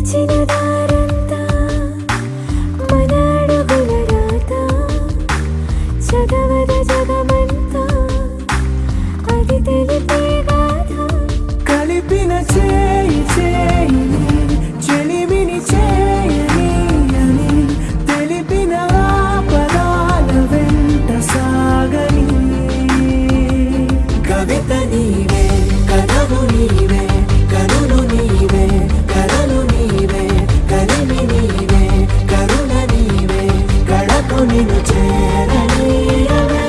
నడిచిన దారంతా మన అడుగుల రాత చదవద జగమంతా అది తెలిపే గాథ కలిపిన చేయి చేయిని చెలిమిని చేయని అని తెలిపిన పదాల వెంట సాగని కవిత నీవే కథలు నీవే కనులు నీవే కథలు నీవే కలిమి నీవే కరుణ నీవే కళకు నిన్ను చేరనీయవే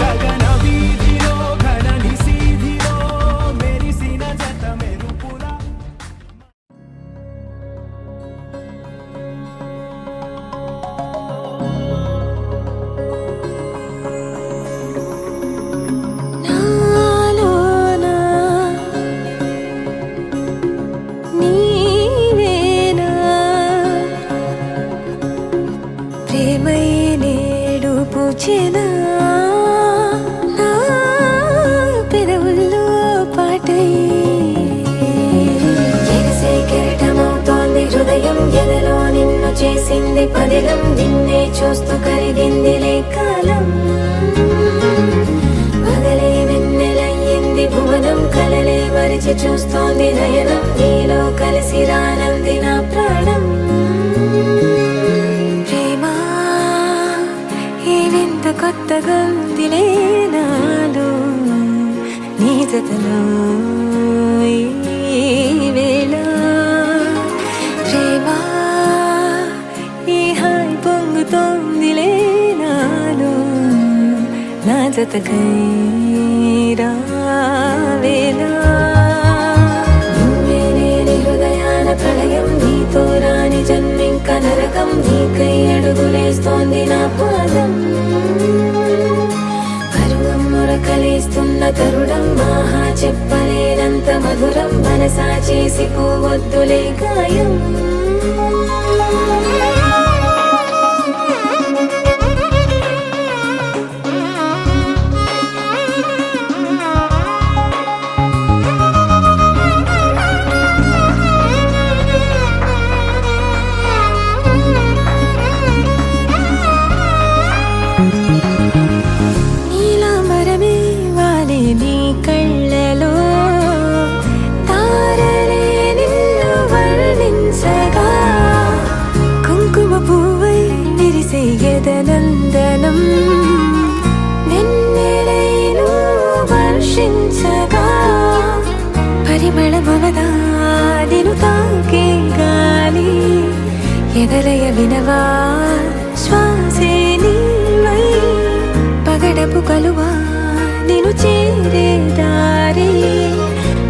గగన వీధిలో ఘనని సీధిలో మెరిసిన జత మెరుపుల నాలోనా నీవేనా ప్రేమై నేడు పూచెనా నా పెదవుల్లో పాటై ఎగసే కెరటమవుతోంది హృదయం ఎదలో నిన్ను చేసింది పదిలం నిన్నే చూస్తూ కరిగిందిలే కాలం పగలే వెన్నెలయ్యింది భువనం కలలే మరిచి చూస్తోంది నయనం నీలో కలిసి రానంది నా ప్రాణం ప్రేమ ఈ వింత కొత్తగా ఉందిలే నాలో నీ జతలో ఈ వేళ ప్రేమ ఈ హాయి పొంగుతోందిలే నాలో నా జతకై రావేలా నువ్వే లేని హృదయాల ప్రళయం నీతో రాని జన్మింక నరకం నీకై అడుగులేస్తోంది నా పాదం పరువం మురకలేస్తున్న తరుణం ఆహా చెప్పలేనంత మధురం మనసా చేసి పోవద్దులే గాయం నీలాంబరమే వాలే నీ కళ్ళలో తారలే నిన్ను వర్ణించగా కుంకుమ పువ్వై విరిసే ఎదనందనం వెన్నెలైను వర్షించగా పరిమళమవదా నిన్ను తాకే గాలి ఎదలయ వినవా శ్వాసే నీవై పగడపు కలువా నిన్ను చేరే దారి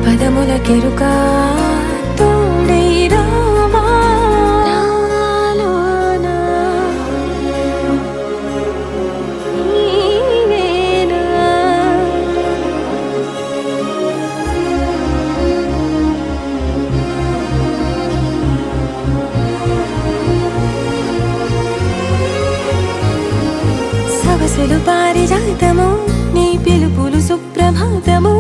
పదముల కెరుక తోడై రావా నాలోనా నీవేనా సవసులు పారిజాతము నీ పిలుపులు సుప్రభాతము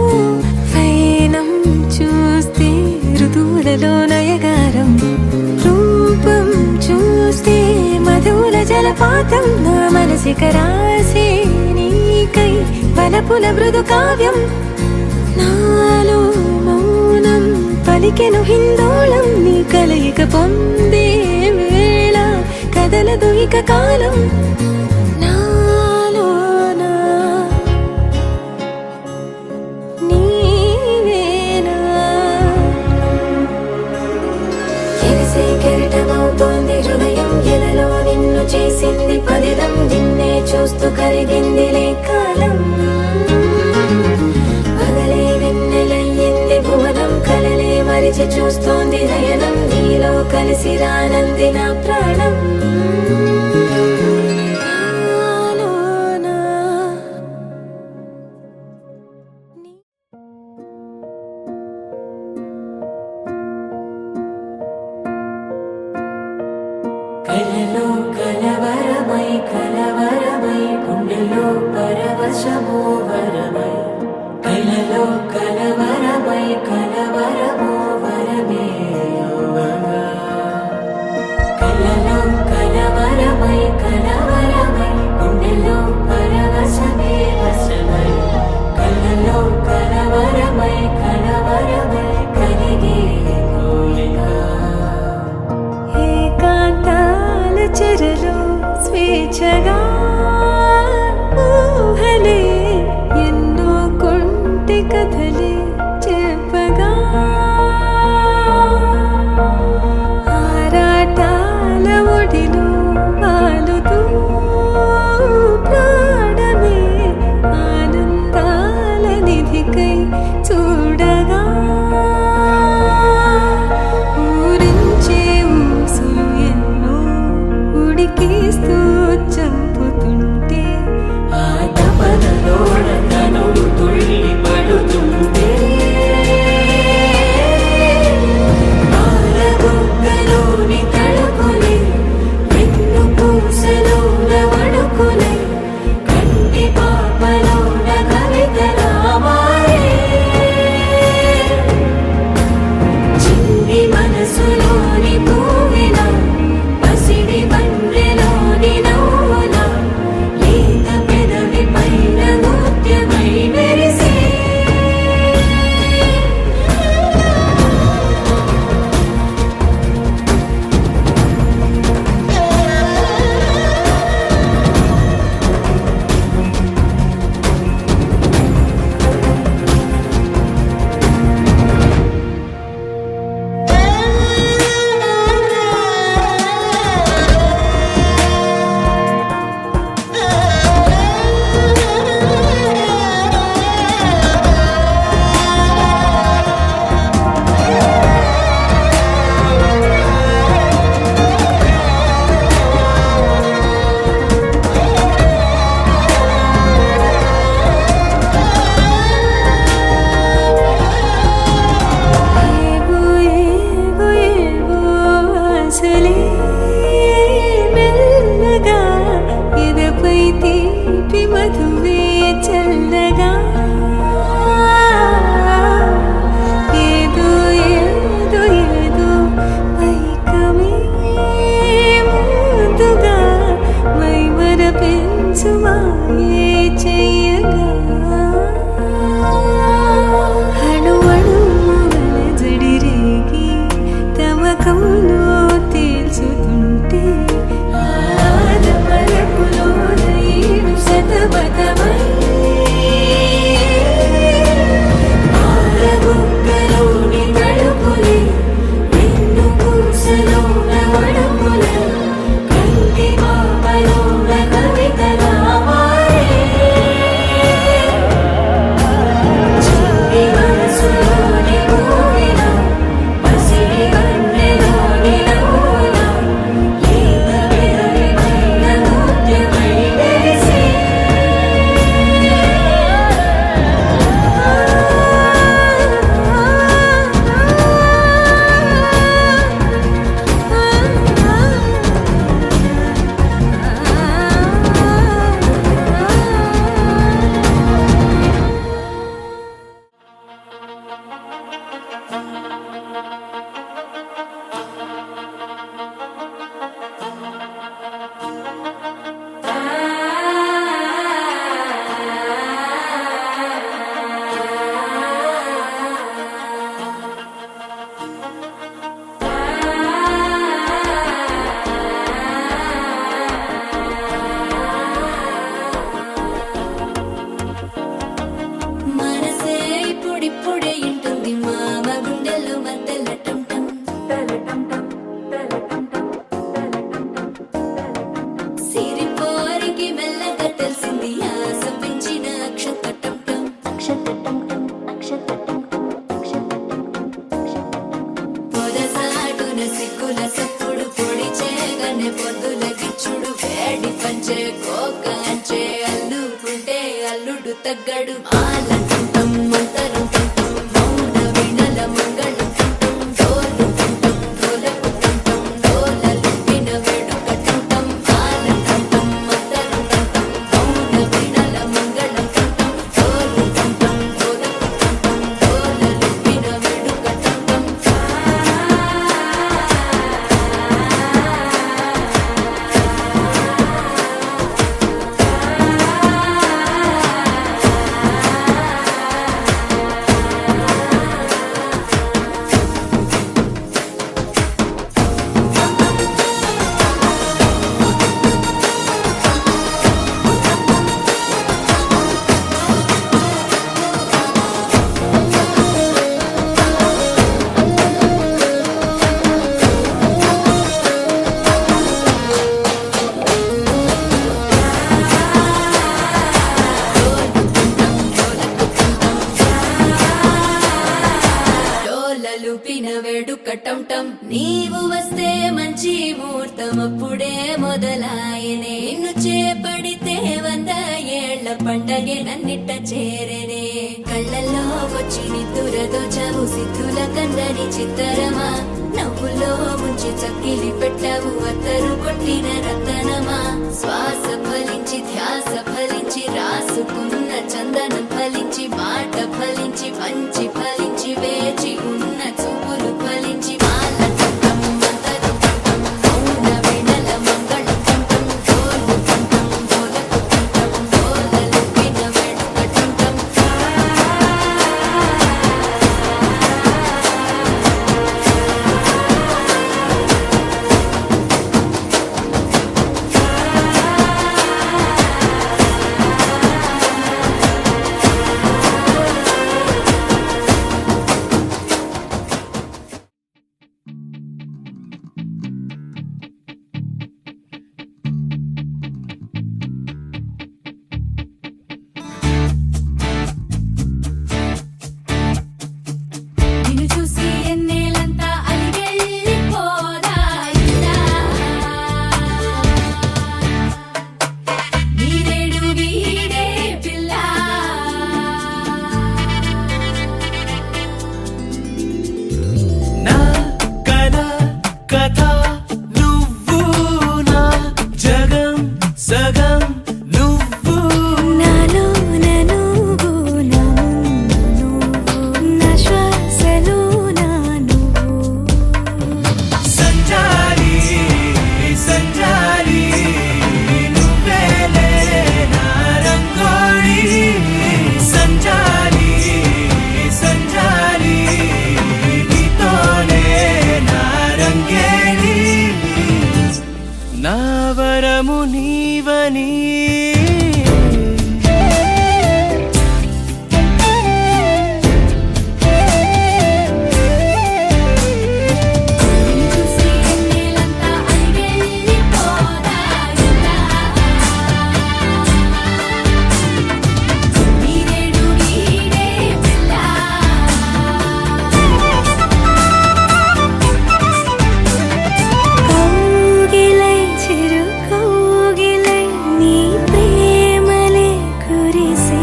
ఫైనం చూస్తే ఋతువులలో నయగారం రూపం చూస్తే మధుల జలపాతం నా మనసిక రాసే నీకై వలపుల మృదు కావ్యం నాలో మౌనం పలికెను హిందోళం నీ కలయిక పొందే వేళ కదలదు ఇక కాలం నాలోనా నీవేనా ఎగసే కెరటమవుతోంది హృదయం ఎదలో నిన్ను చేసింది పదిలం నిన్నే చూస్తూ కరిగిందిలే కాలం పగలే వెన్నెలయ్యింది భువనం కలలే మరిచి చూస్తోంది నయనం నీలో కలిసి రానంది నా ప్రాణం నాలోనా కలలో కలవరమై కలవరమై గుండెలో పరవశమో వరమై కలలో కలవరమై కలవరమో వరమే యువగా వేచగా ఊహలే ఎన్నో కొంటె కథలే చెప్పగా ఆరాటాల ఒడిలో వాలుతూ ప్రాణమే ఆనందాల నిధికై చూడగా ఊరించే ఊసులు ఎన్నో ఉడికిస్తూ చంపుతుంటే ఆ తపనలోన తనువు తుళ్ళి పడుతుంటే పాలబుగ్గలోని తడుకులే వెన్ను పూసలోన వడుకులే కంటి పాపలోన కవితలా మారే చిన్ని మనసులోని పూవిలా పసిడి బండ్రెలోని నవ్వులా లేత పెదవి పైన నృత్యమై మెరిసే ఏవో ఏవో ఏవో ఆశలే మెల్లగా ఎదపై తీపి మధువే చల్లగా ఏదో ఏదో ఏదో పైకమే ముందుగా మైమర పెంచు మాయే చెయ్యగా అణువణువుల జడిరేగి తమకంలో తేల్చుతుంటే ఆదమరపులోన ఏడు శతమతమై పాలబుగ్గలోని తడుకులే వెన్ను పూసలోన వడుకులే కంటి పాపలోన కవితలా మారే చిన్ని మనసులోని పూవిలా పసిడి బండ్రెలోని నవ్వులా లేత పెదవి పైన నృత్యమై మెరిసే మనసే ఇప్పుడిప్పుడే ఇంటుంది మామ గుండెల్లో మధ్యలో టంటం సిరిపోరికి మెల్లగా తెలిసింది ఆశ పెంచిన అక్షతటం పొదసాటున సిగ్గుల సప్పుడు పొడి చేయగానే పొద్దుల గిచ్చుడు వేడి పంచే కోక అంచే అల్లుకుంటే అల్లుడు తగ్గడు ఆలంటుంటం మంతరం టుంటం మౌన వీణల మంగళం టుంటం డోలు టుంటం డోలకు టుంటం డోలలుప్పిన వేడుక టుంటం ఆలంటుంటం మంతరం టుంటం మౌన వీణల మంగళం టుంటం డోలు టుంటం డోలకు టుంటం డోలలుప్పిన వేడుక టుంటం వేడుక టం నీవు వస్తే మంచి ముహూర్తం అప్పుడే మొదలాయనే నిన్ను చేపడితే 100 ఏళ్ల పండగే నన్నిట్ట చేరనే కళ్ళల్లో వచ్చి నిద్దురతో చవు సిద్ధుల కందని చిత్తరమా నవ్వులో ముంచి చక్కిలి పెట్టావు అత్తరు కొట్టిన రతనమా శ్వాస ఫలించి ధ్యాస ఫలించి రాసుకున్న చందనం ఫలించి మాట ఫలించి పంచి ఫలించి వేచి ఉన్న చూపులు ఫలించి మాల కంఠం మంతరు కంఠం మౌన వెనల మంగళ కంఠం జోలు కంఠం జోలకు కంఠం జోలలిపిన వేడుక కంఠం నిన్ను చూసి ఎన్నేలంతా అలిగెళ్ళిపోదా ఇలా నీరేడు వీడే పిల్ల నా కల కథ నువ్వు నా జగం సగం నువ్వు నాలో నువ్వు నా ముందు నువ్వు నా శ్వాసలో నా నువ్వు సంచారి సంచారి నువ్వేలే నా రంగోళి సంచారి సంచారి నీతోనే నా రంగేళి నా వరము నీవని నిన్ను చూసి ఎన్నేలంతా అలిగెళ్ళిపోదా ఇలా నీరేడు వీడే పిల్ల కౌగిలై చిరు కౌగిలై నీ ప్రేమలే కురిసే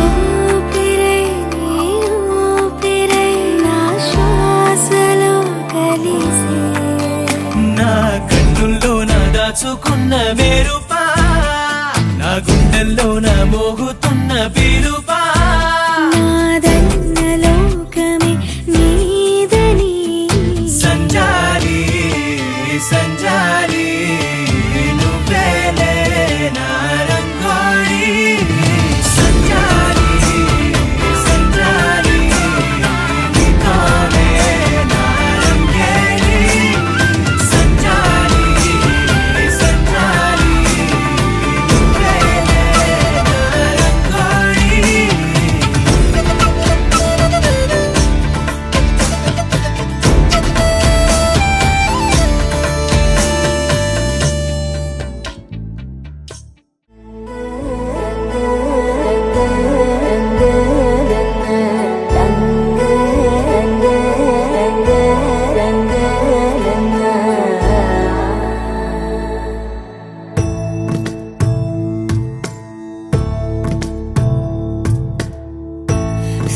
ఊపిరై నీ ఊపిరై నా శ్వాసలో కలిసే నా కన్నుల్లో నా దాచుకున్న మెరుపా నా గుండెల్లో నా మోగుతున్న పిలుపా నాదన్న లోకమే నీదని సంచారి సంచారి నువ్వేలే నా రంగోళి సంచారి సంచారి నీతోనే నా రంగేళి సంచారి సంచారి నువ్వేలే నా రంగోళి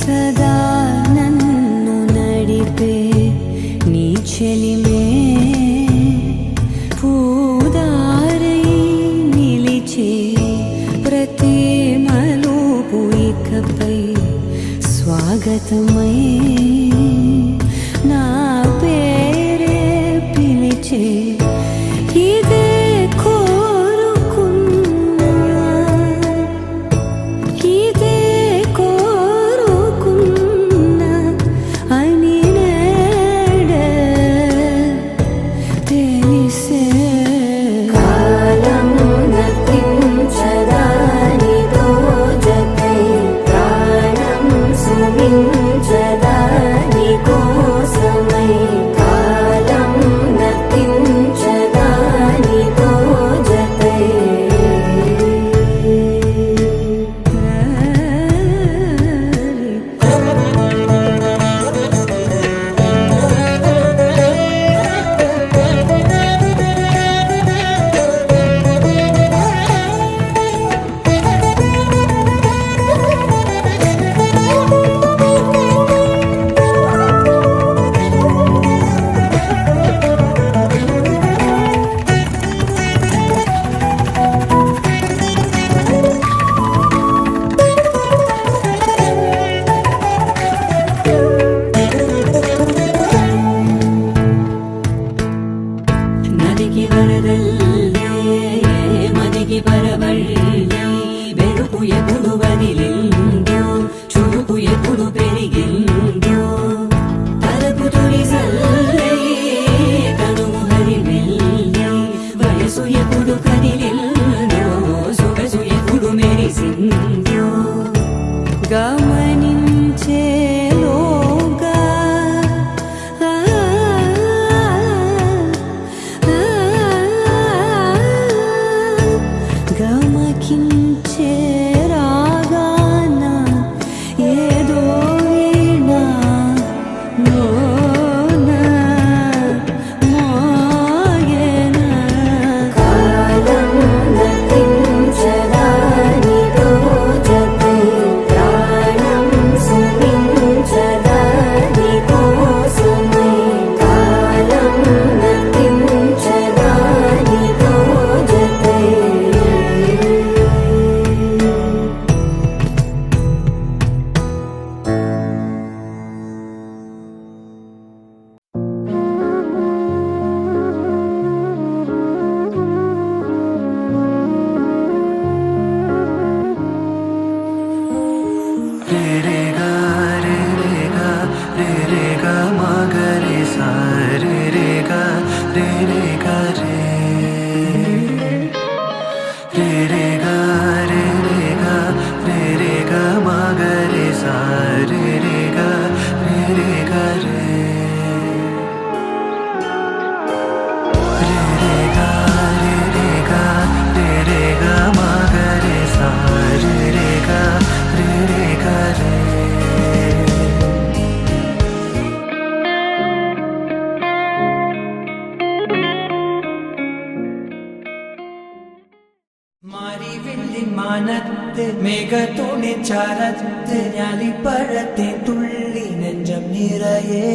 సదా నన్ను నడిపే నీ చెలిమే పూదారై నిలిచే ప్రతి మలుపు ఇకపై స్వాగతమై నా పేరే పిలిచే ఇదే కోరుకున్నా ఇదే కోరుకున్నా అని నేడే తెలిసే కాలం నతించదానిదో జతై ప్రాణం సుమించు గా మా గ రే సా రే రే గా రే రే గా రే రే రే గా రే రే గా రే రే గా మా గ రే సా రే రే గా రే రే గా రే മേഘത്തോടെ ചാരത്ത് ഞാലിപ്പഴത്തെ തുള്ളി നെഞ്ചം നിറയെ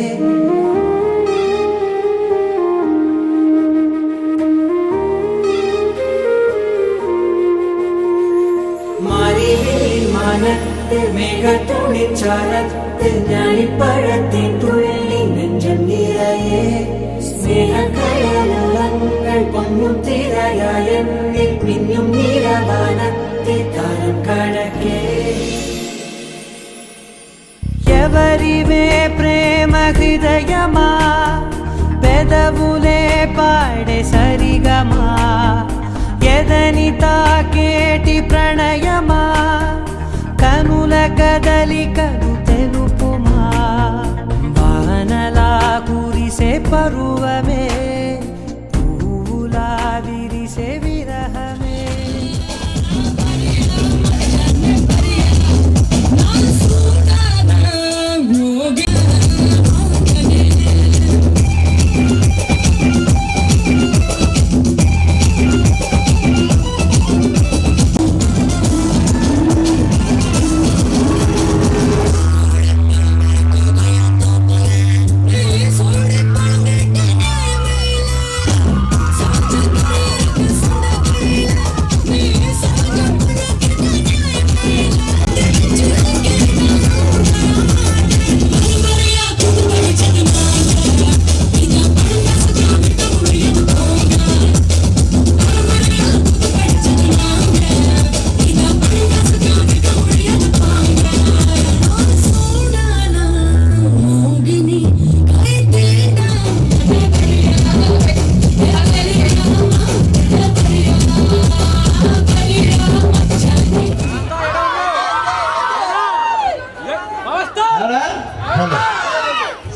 മാനത്ത് മേഘത്തോടെ ചാരത്ത് ഞാലിപ്പഴത്തെ തുള്ളി നെഞ്ചം നിറയെ സ്നേഹക്കടലുകൾ പൊങ്ങും തിരയായെന്നിൽ മിന്നും നീലവാനത്തെ താരം കടക്കേ ఎవరివే ప్రేమ హృదయమా పెదవులే పాడే సరిగమా ఎదని తాకేటి ప్రణయమా కనుల కదలికలు తెలుపుమా వానలా కురిసే పరువమే పూలా విరిసే విరహమే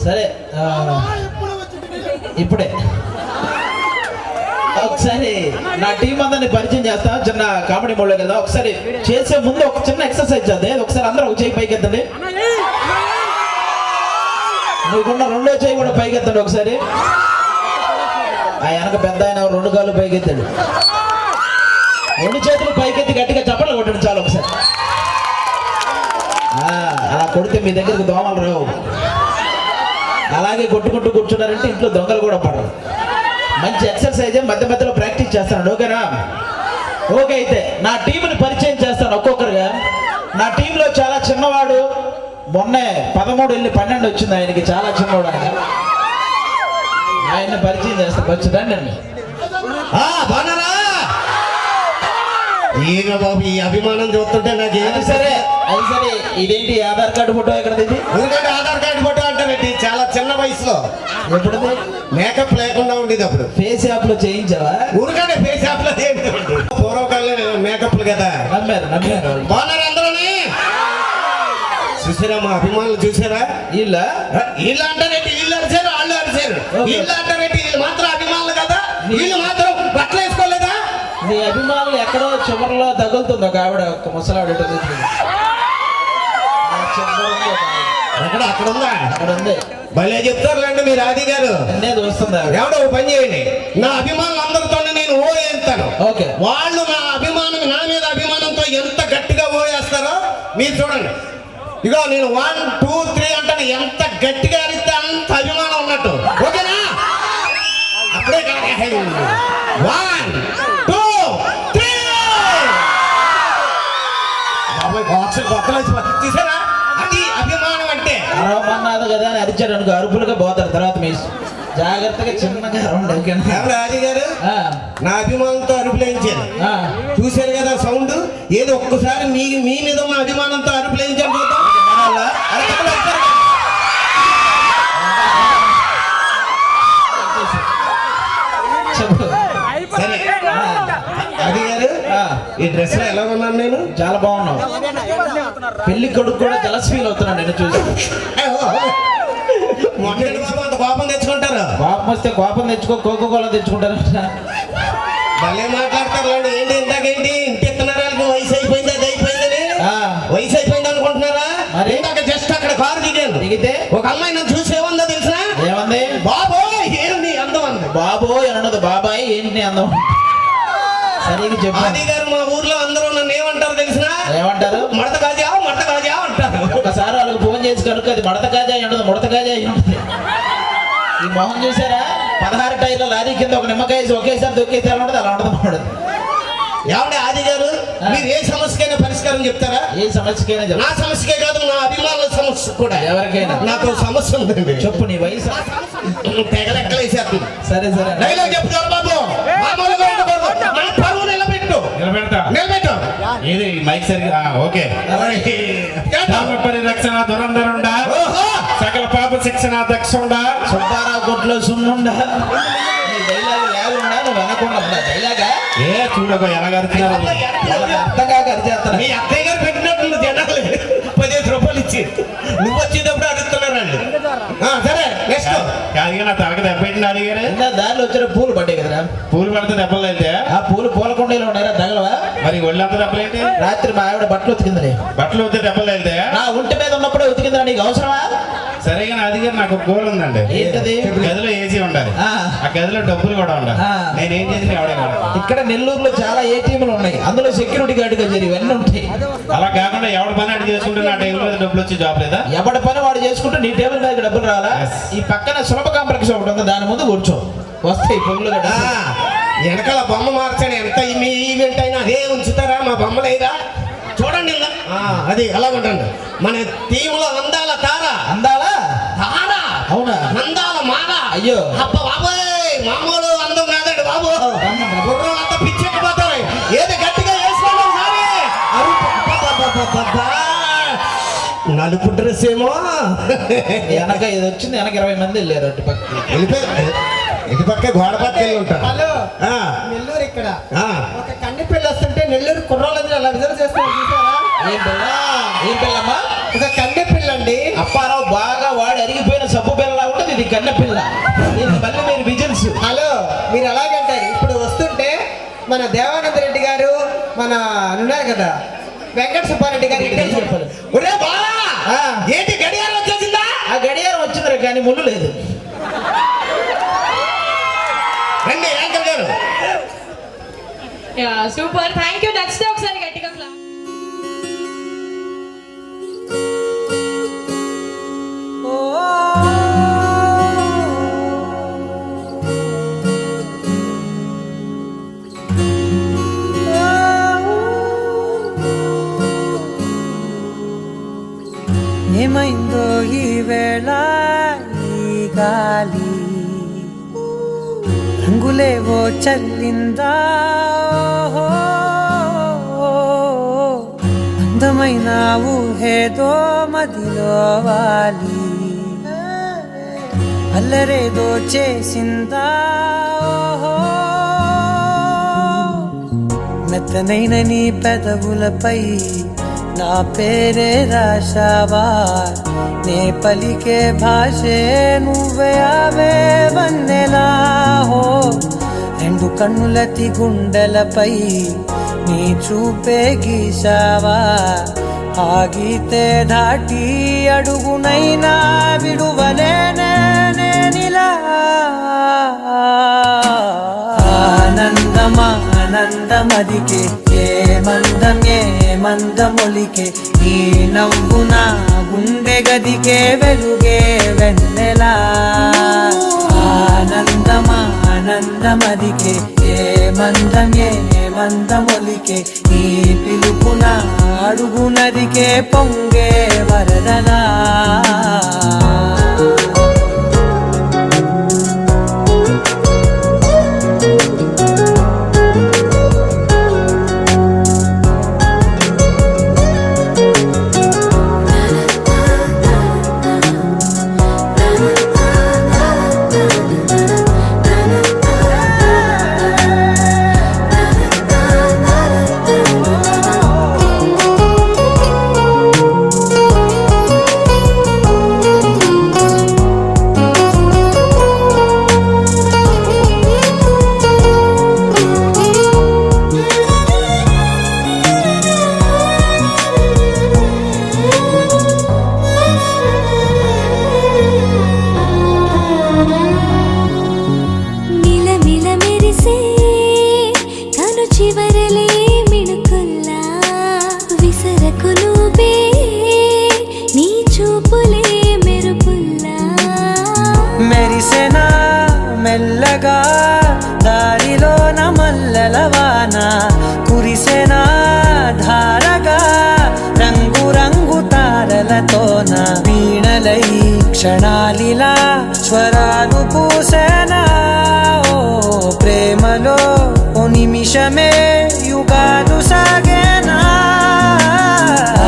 సరే ఇప్పుడే ఒకసారి నా టీం అందరిని పరిచయం చేస్తా. చిన్న కామెడీ మోడ్లో కదా. ఒకసారి చేసే ముందు ఒక చిన్న ఎక్సర్సైజ్ చేద్దాం. ఒకసారి అందరూ ఒక చేయి పైకి ఎత్తండి. మీకున్న రెండో చేయి కూడా పైకి ఎత్తండి ఒకసారి. ఆ వెనక పెద్ద ఆయన రెండు కాళ్ళు పైకి ఎత్తాడు. రెండు చేతులు పైకెత్తి గట్టిగా చప్పట్లు కొట్టండి చాలు ఒకసారి. అలా కొడితే మీ దగ్గరకు దోమలు రావు. అలాగే కొట్టుకుంటూ కూర్చున్నారంటే ఇంట్లో దొంగలు కూడా పడరు. మంచి ఎక్సర్సైజ్ మధ్య మధ్యలో ప్రాక్టీస్ చేస్తాను. ఓకేనా? ఓకే, అయితే నా టీంని పరిచయం చేస్తాను ఒక్కొక్కరుగా. నా టీంలో చాలా చిన్నవాడు, మొన్నే 13 వెళ్ళి 12 వచ్చింది ఆయనకి, చాలా చిన్నవాడు ఆయన. ఆయన్ని పరిచయం చేస్తాను. వచ్చిందండి బాగున్నారా? ఏమో బాబు, ఈ అభిమానం చూస్తుంటే నాకు అది సరే ఇదేంటి ఆధార్ కార్డు ఫోటో ఎక్కడ? ఎందుకంటే ఆధార్ కార్డు ఫోటో అంటే చాలా చిన్న వయసులో ఎప్పుడు మేకప్ లేకుండా ఉండేది. అప్పుడు ఫేస్ యాప్ లో చేయించావా? ఊరికంటే ఫేస్ యాప్ లో పూర్వకాలం మేకప్లు కదా. నమ్మారు. బాగున్నారు అందరూ? చూసారా మా అభిమానులు? చూసారా? వీళ్ళు అంటారేంటి? వీళ్ళు అరిచారు, వాళ్ళు అరిచారు. వీళ్ళు అంటారేంటి? వీళ్ళు మాత్రం అభిమానులు కదా. వీళ్ళు మాత్రం బట్టలు వేసుకోలేదా? నీ అభిమానులు ఎక్కడో చివరిలో తగులుతుంది ఒక ఆవిడ, ఒక ముసలావిడ. అక్కడ ఉందా? అక్కడ ఉంది. భలే చెప్తారులేండి మీరు ఆది గారు. చూస్తుందా? ఎవడో పని చేయండి. నా అభిమానులు అందరితో నేను ఓ వేస్తాను. ఓకే, వాళ్ళు నా అభిమానం, నా మీద అభిమానంతో ఎంత గట్టిగా ఓయేస్తారో మీరు చూడండి. ఇగో నేను 1 2 3 అంటాను. ఎంత గట్టిగా అరిస్తే అంత అభిమానం ఉన్నట్టు. ఓకేనా? అప్పుడే 1 2 3 చూసారా? అది అభిమానం అంటే. అరవమన్నాదు కదా అని అరిచాడు అనుకో, అరుపులుగా పోతారు తర్వాత. మీ జాగ్రత్తగా చిన్నగా అరవండి. ఓకేనా? రాజు గారు నా అభిమానంతో అరుపులేయించారు. చూశారు కదా సౌండ్? ఏదో ఒక్కసారి మీ మీద ఉన్న అభిమానంతో అరుపులేయించారు. ఈ డ్రెస్ లో ఎలా ఉన్నాను నేను? చాలా బాగున్నావు. పెళ్లి కొడుకు కూడా జలస్ ఫీల్ అవుతున్నాడు నేను చూసి. మొట్టటి బాబు అంత కోపం తెచ్చుకుంటారు. కోపం వస్తే కోపం తెచ్చుకో, కోకో కోలా తెచ్చుకుంటారు. భలే మాట్లాడతారు. ఏంటి ఇందాకేంటి ఇంటి ఇత్తనారాలకి వయసు అయిపోయింది, అది అయిపోయిందని. వయసు అయిపోయింది అనుకుంటున్నారా? మరి ఇందాక జస్ట్ అక్కడ కారు దిగాను. దిగితే ఒక అమ్మాయి నన్ను చూసి ఏమందో తెలుసా? ఏమంది? బాబో ఏమి అందం అంది. బాబోయ్ అన్నది. బాబాయ్ ఏంటి అందం? సరిగ్గా చెప్పు. ఆది గారు మా ఊర్లో అందరూ నన్ను ఏమంటారు తెలిసిన? ఏమంటారు? మడత కాజా అంటారు. ఒకసారి వాళ్ళకి ఫోన్ చేసి కనుక అది మడత కాజా ఉండదు, ముడత కాజా ఉంటుంది. ఈ మొహం చూసారా? 16 టైర్ల లారీ కింద ఒక నిమ్మకాయ ఒకేసారి దొక్కేసారి ఉంటుంది, అలా ఉండదు. ఏమంటే ఆది గారు, మీరు ఏ సమస్యకైనా పరిష్కారం చెప్తారా? ఏ సమస్యకైనా చెప్పు. నా సమస్యకే కాదు, నా అభిమానుల సమస్య కూడా. ఎవరికైనా నాకు సమస్య ఉందండి. చెప్పు. నీ వయసు తెగలెక్కలేసేస్తుంది. సరే సరే. డైలాగ్ చెప్తారు బాబు. మామూలుగా ఉండకూడదు. మన పరువు నిలబెట్టు. నిలబెట్టు. ఇది మైక్ సరిగా ఓకే. పరిరక్షణ దురంధరుండ, సకల పాప శిక్షణ దక్షుండ, సుబ్బారావు కొట్లో సున్నుండా. నీ డైలాగ్ లేకుండా నువ్వు వెనకుండా డైలాగా ఏ చూడక ఎలాగరుతున్నారు. అర్థంగా అరిచేస్తాను. మీ అత్తయ్య గారు పెట్టినట్టు జనాలు 15 రూపాయలు ఇచ్చి నువ్వు వచ్చేటప్పుడు అడుగుతున్నారండి. సరే నెక్స్ట్. కానీ నా తనకు దెబ్బేంటి అడిగారు. దారిలో వచ్చిన పూలు పడ్డాయి కదరా. పూలు పడితే దెబ్బలు అయితే ఆ పూలు పూలకుండీలో ఉన్నారా? తగలవా? మరి ఒళ్ళంతా దెబ్బలేంటి? రాత్రి మా ఆవిడ బట్టలు ఉతికిందని. బట్టలు వస్తే దెబ్బలు వెళ్తే నా ఒంటి మీద ఉన్నప్పుడే ఉతికిందా? నీకు అవసరమా? సరిగా అది గారు నాకు ఒక గోల్ ఉందండి. ఏంటది? గదిలో ఏసీ ఉండాలి, ఆ గదిలో డబ్బులు కూడా ఉండాలి. నేనేం చేసిన ఎవడే ఇక్కడ నెల్లూరులో చాలా ఏటీఎంలు ఉన్నాయి, అందులో సెక్యూరిటీ గార్డుగా చేరి ఇవన్నీ ఉంటాయి. అలా కాకుండా ఎవడ పని అడిగి చేసుకుంటే నా టైం మీద డబ్బులు వచ్చి జాబ్ లేదా? ఎవడి పని వాడు చేసుకుంటే నీ టేబుల్ మీద డబ్బులు రావాలా? ఈ పక్కన సులభ కాంప్లెక్స్ ఒకటి ఉంది, దాని ముందు కూర్చో, వస్తాయి పొగులు గడ్డ. వెనకాల బొమ్మ మార్చండి. ఎంత మీ ఈవెంట్ అయినా అదే ఉంచుతారా? మా బొమ్మ లేదా? చూడండి అది అలా ఉంటుంది. మన టీంలో అందాల తార. అందాలా తార? అవునా? అందాల మాల. అయ్యో అబ్బ బాబోయ్, మామూలు అందం కాదండి బాబు. బుర్రలంతా పిచ్చెక్కిపోతారు. ఏది గట్టిగా వేసుకోండి ఒకసారి. నలుపు డ్రెస్ ఏమో వెనక ఇది వచ్చింది. వెనక 20 మంది వెళ్ళారు అటు పక్క. ఇటు పక్క గోడ పక్క వెళ్ళి ఉంటారు. హలో, నెల్లూరు ఇక్కడ ఒక కన్ని పిల్ల వస్తుంటే నెల్లూరు కుర్రోళ్ళందరూ అలా విజయం చేస్తున్నారు చూసారా? ఏం పిల్ల? ఏం పిల్లమ్మా? ఒక కన్నె పిల్ల అండి. అప్పారావు బాగా వాడి అరిగిపోయిన సబ్బు పిల్లలా ఉంటుంది. ఇది కన్నె పిల్ల. ఇది మళ్ళీ మీరు విజిల్స్. హలో, మీరు అలాగంటారు. ఇప్పుడు వస్తుంటే మన దేవానంద రెడ్డి గారు, మన ఉన్నారు కదా వెంకట సుబ్బారెడ్డి గారు ఇక్కడ చెప్పాలి. ఒరే బా, ఏంటి గడియారం వచ్చేసిందా? ఆ గడియారం వచ్చిందిరా, కానీ ముళ్ళు లేదు. రండి యాంకర్ గారు. Super, thank you. నచ్చితే ఒకసారి గట్టిగా క్లాప్. ఏమైందో ఈ వేళ ఈ గాలి రంగులేవో చల్లిందా, అందమైన ఊహేదో మదిలో వాలి అల్లరేదో చేసిందా, మెత్తనైన నీ పెదవులపై నా పేరే రాశావా, నే పలికే భాషే నువ్వే అవే వన్నెలా. హో రెండు కన్నులతి గుండెలపై నీ చూపే గీశావా, ఆగితే దాటి అడుగునైనా విడువలేనే నేనిలా. ఆనందమా ఆనందమదికే ఏ మందం ఏ మందమొలికే, నీ నవ్వు నా గుండె గదికే వెలుగే వెన్నెలా. ఆనందమా ఆనందమదికే ఏ మందం ఏ మందమొలికే, నీ పిలుపున అడుగు నదికే పొంగే వరదలా. మెరిసెనా మెల్లగా దారిలోన మల్లెల వాన కురిసెనా ధారగా రంగు రంగు తారలతోన వీణలై క్షణాలిలా స్వరాలు పూసేనా ఓ ప్రేమలో ఓ నిమిషమే యుగాలు సాగేనా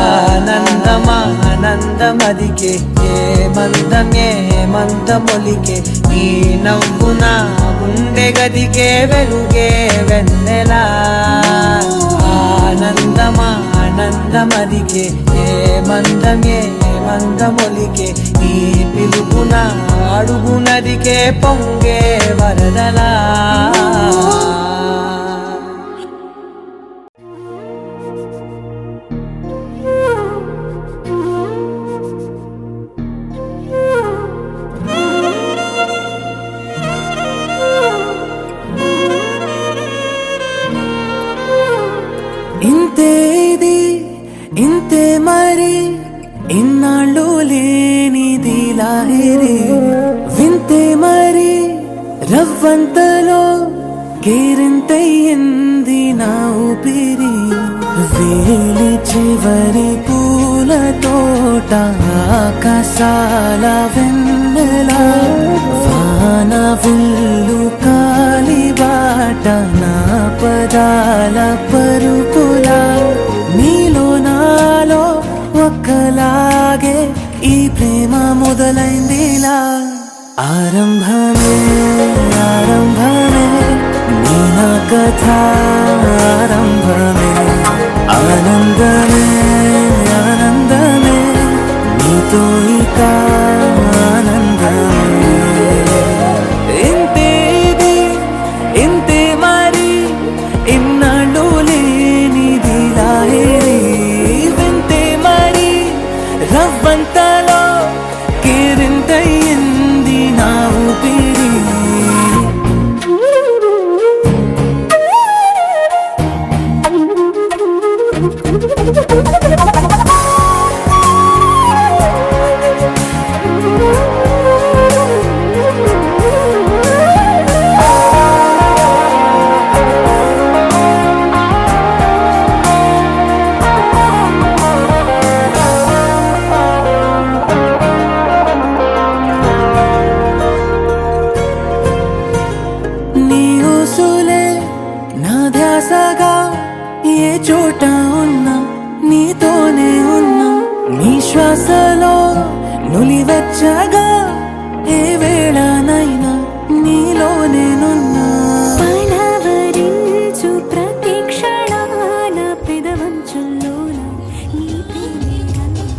ఆనందమా ఆనందమదికే ఏ మందమొలికే ఈ నవ్వున గుండె గదికే వెలుగే వెన్నెలా ఆనందమా ఆనందమదికే ఏ మందమొలికే ఈ పిలుపున అడుగునదికే పొంగే వరదలా ఇంతే మరి ఇన్నాళ్ళు లేనిది లాహిరి వింతే మరి రవ్వంతలో కేరింతయ్యింది నా ఊపిరి వేలి చివరి పూల తోట ఆకాశాల వెన్నెల వాన విల్లు కాలిబాట నా పదాల పరుపుల నీలో నాలో ఒక్కలాగే ఈ ప్రేమ మొదలైందిలా ఆరంభమే నీ నా కథ ఆరంభమే ఆనందమే నీతో ఇక ఆనందమే ఇంతే మరి ఇన్నాళ్ళు లేనిది లాహిరి వింతే మరి రవ్వంతలో కేరింతయ్యింది నా ఊపిరి ఏ చోట ఉన్నా నీతోనే ఉన్నా నీ శ్వాసలో నులివెచ్చగా ఏ వేళనైనా నీలో నేనున్నా పలవరించు ప్రతి క్షణాన పెదవంచుల్లోన నీ ప్రేమే కరుణ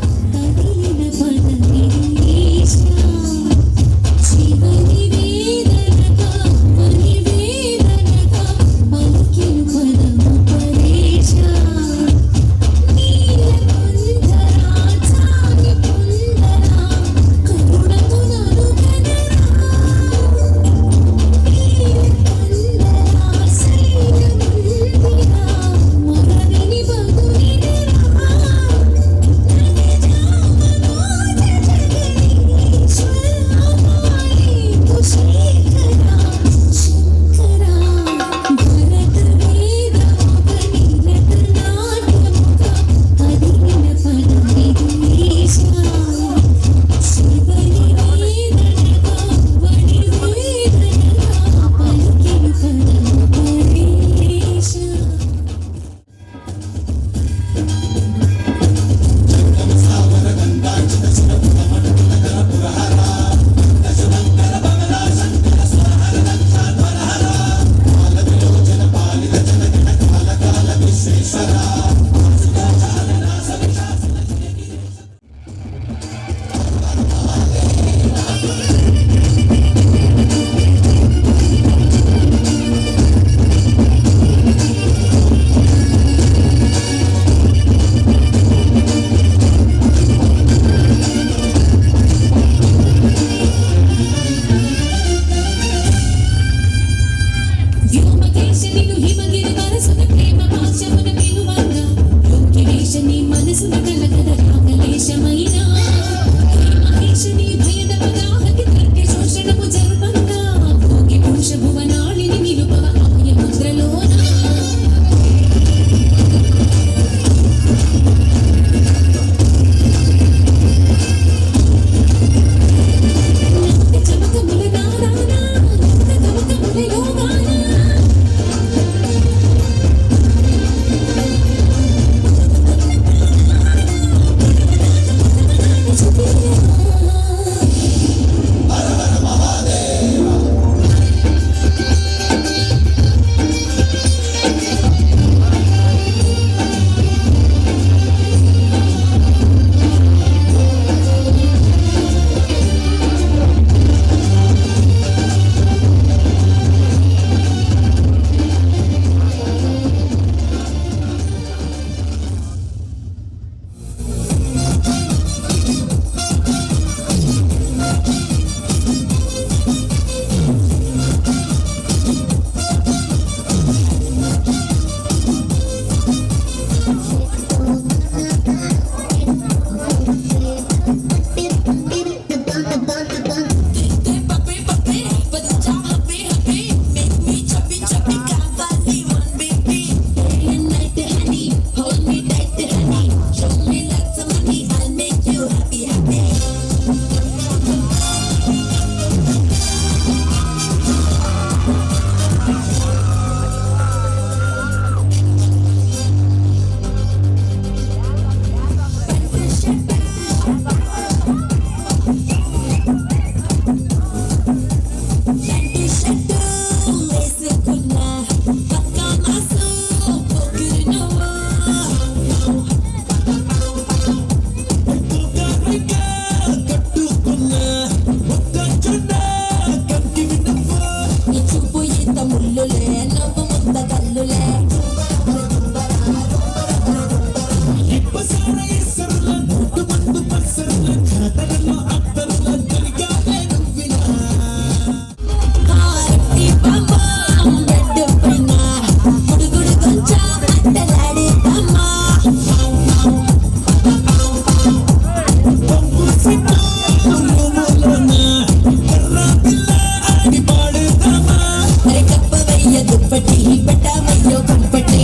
దుప్పటి పెట్టావయ్యో కుంపటి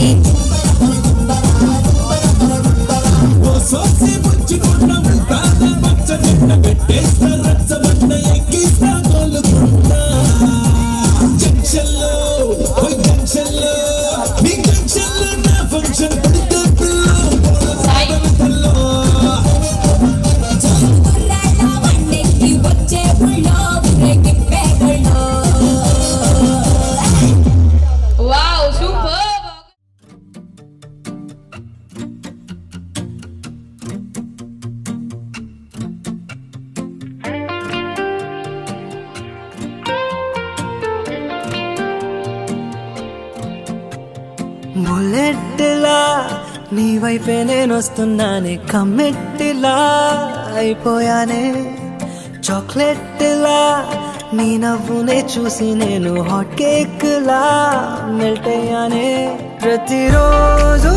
సాయి వండెక్కి వచ్చే గుళ్ళో ఊరేగిప్పే గుళ్ళో వావ్ సూపర్ బుల్లెట్లా నీ వైపే నేను వస్తున్నానే కమ్మెట్టిలా అయిపోయానే చాక్లెట్లా నీ నవ్వునే చూసి నేను హాట్ కేక్ లా మెల్ట్ అయ్యానే ప్రతిరోజు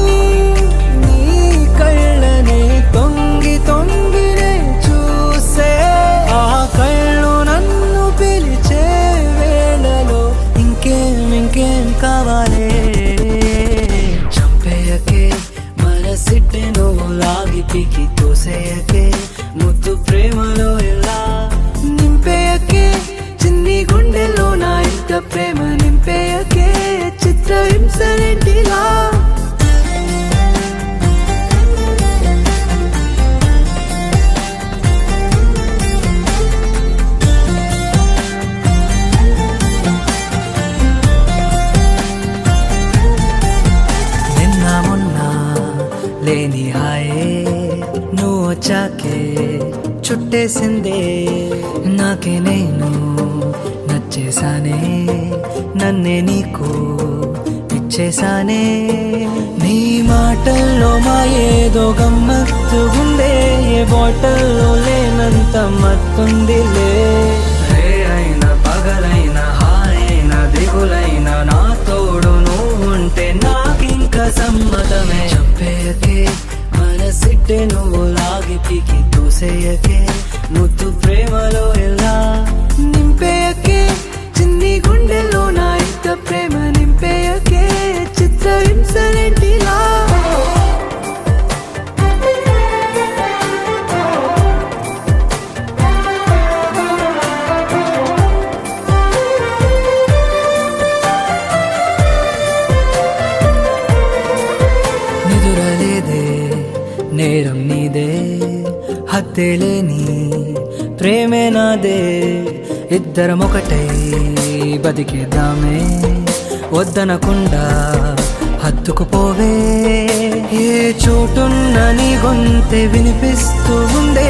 నీ కళ్ళనే తొంగి తొంగినే చూసే ఆ కళ్ళు నన్ను పిలిచే వేళలో ఇంకేం కావాలే చంపేయకే మనసిట్టే నువ్వు లాగి పీకి తోసేయకే ముద్దు ప్రేమలో ఎలా నింపేయకే చిన్ని గుండెలో నా ఇంత ప్రేమ నింపేయకే చిత్రహింసలేంటిలా నిన్న మొన్న లేని హాయే నువ్వు వచ్చాకే చుట్టేసిందే నాకే నేను నచ్చేసానే నన్నే నీకు ఇచ్చేసానే నీ మాటల్లో మా ఏదో గమ్మత్తుగుందే ఏ బాటల్లో లేనంత మత్తుందిలే రే అయినా పగలైనా హాయైనా దిగులైనా నా తోడు నువ్వు ఉంటే నాకింక సమ్మతమే చంపేయకే మనసిట్టే నువ్వు లాగి పీకి తోసేయకే ముద్దు ప్రేమలో ఎలా నింపేయకే చిన్ని గుండెలో నా ఇంత ప్రేమ నింపేయకే చిత్రహింసలేంటిలా నిదురలేదే నేరం నీదే హత్తేలేని ప్రేమే నాదే ఇద్దరం ఒకటై బతికేద్దామే వద్దనకుండా హత్తుకుపోవే ఏ చోటున్న నీ గొంతె వినిపిస్తూ ఉందే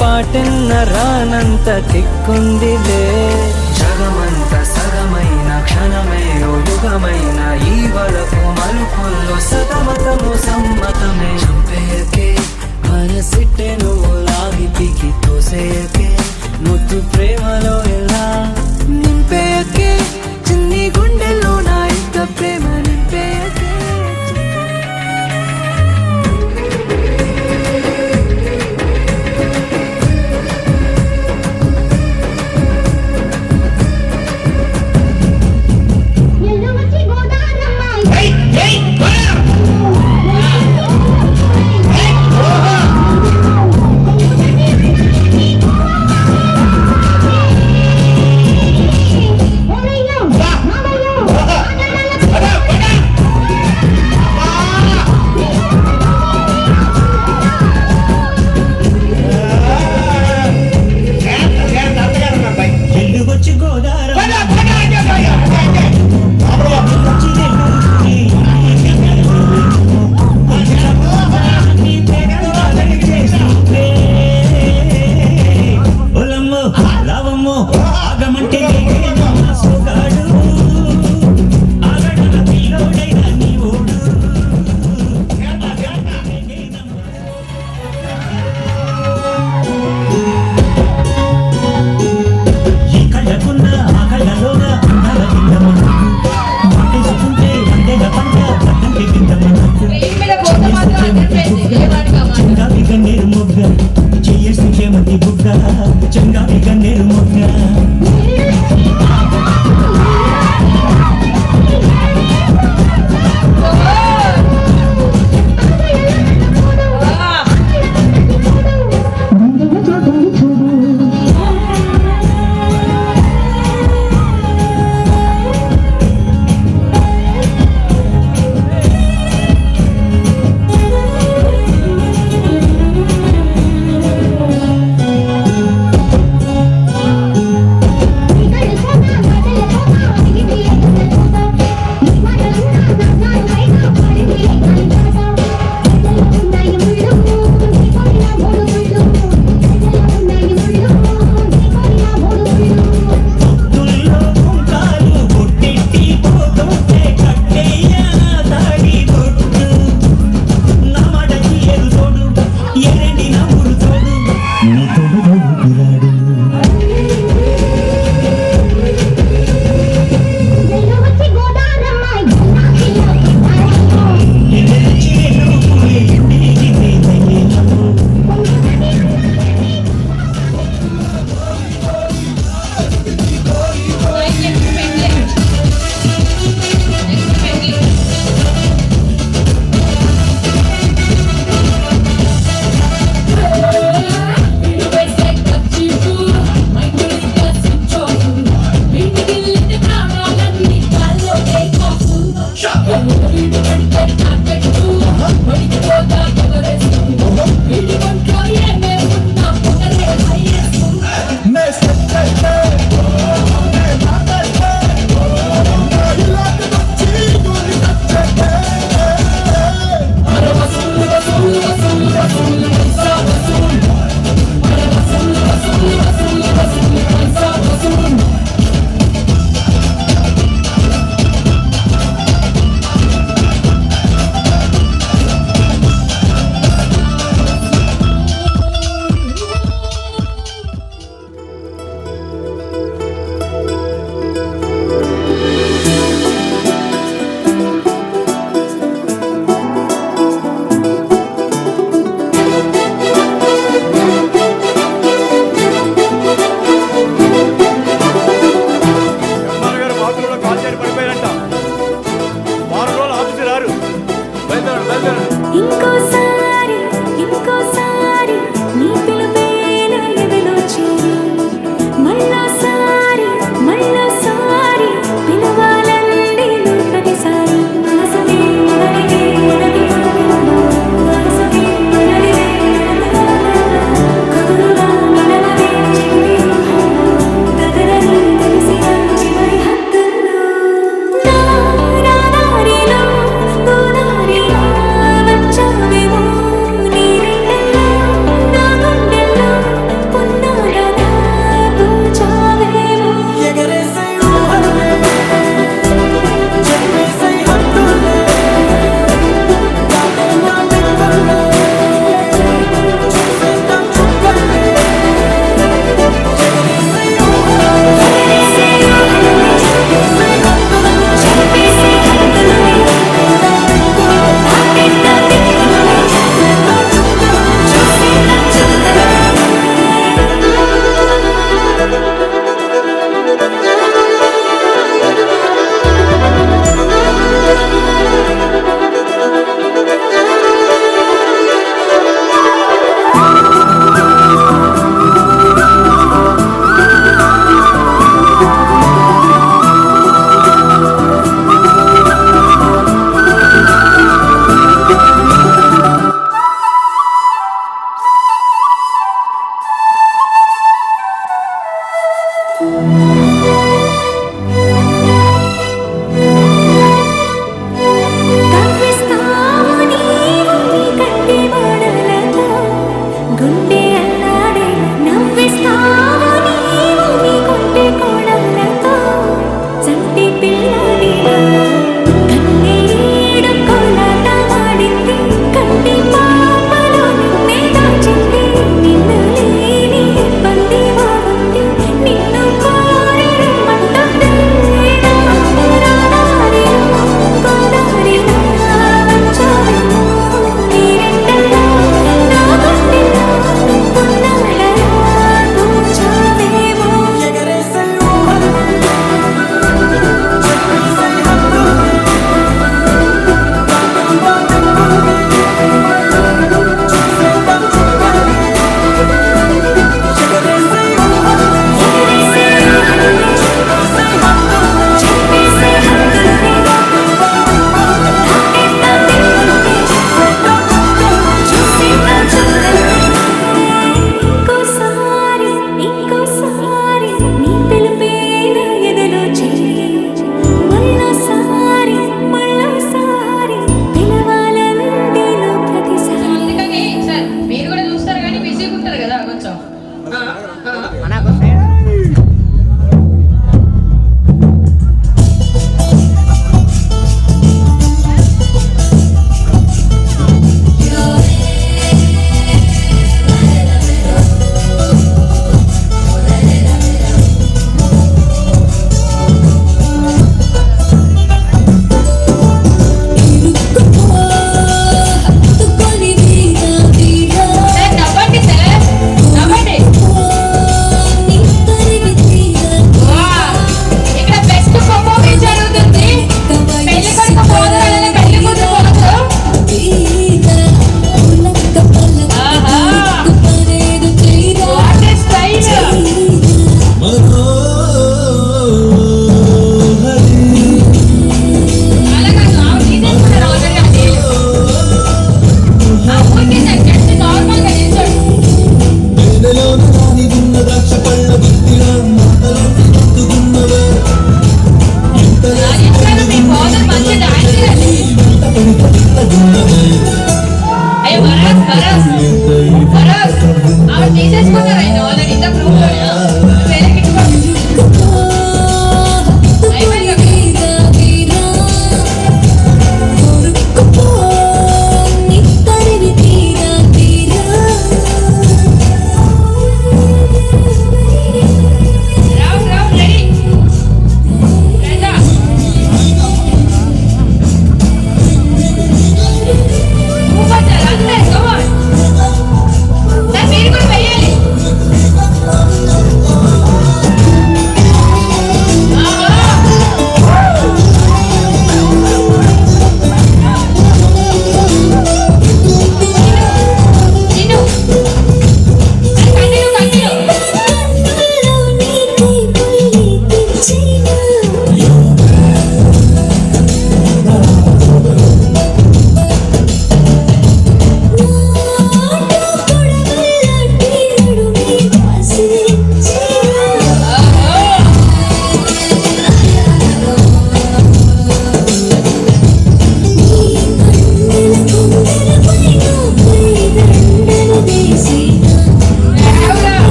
పాటన్న రానంత కిక్కుందిలే జగమంత సగమైన క్షణమే ఓ యుగమైన ఈ వరకు మలుపుల్లో సతమతము సమ్మతమే చంపేయకే మనసిట్టే నువ్వు లాగి పీకి తోసేయకే ముద్దు ప్రేమలో ఎలా నింపేయకే చిన్ని గుండెల్లో నా ఇంత ప్రేమ నింపేయకే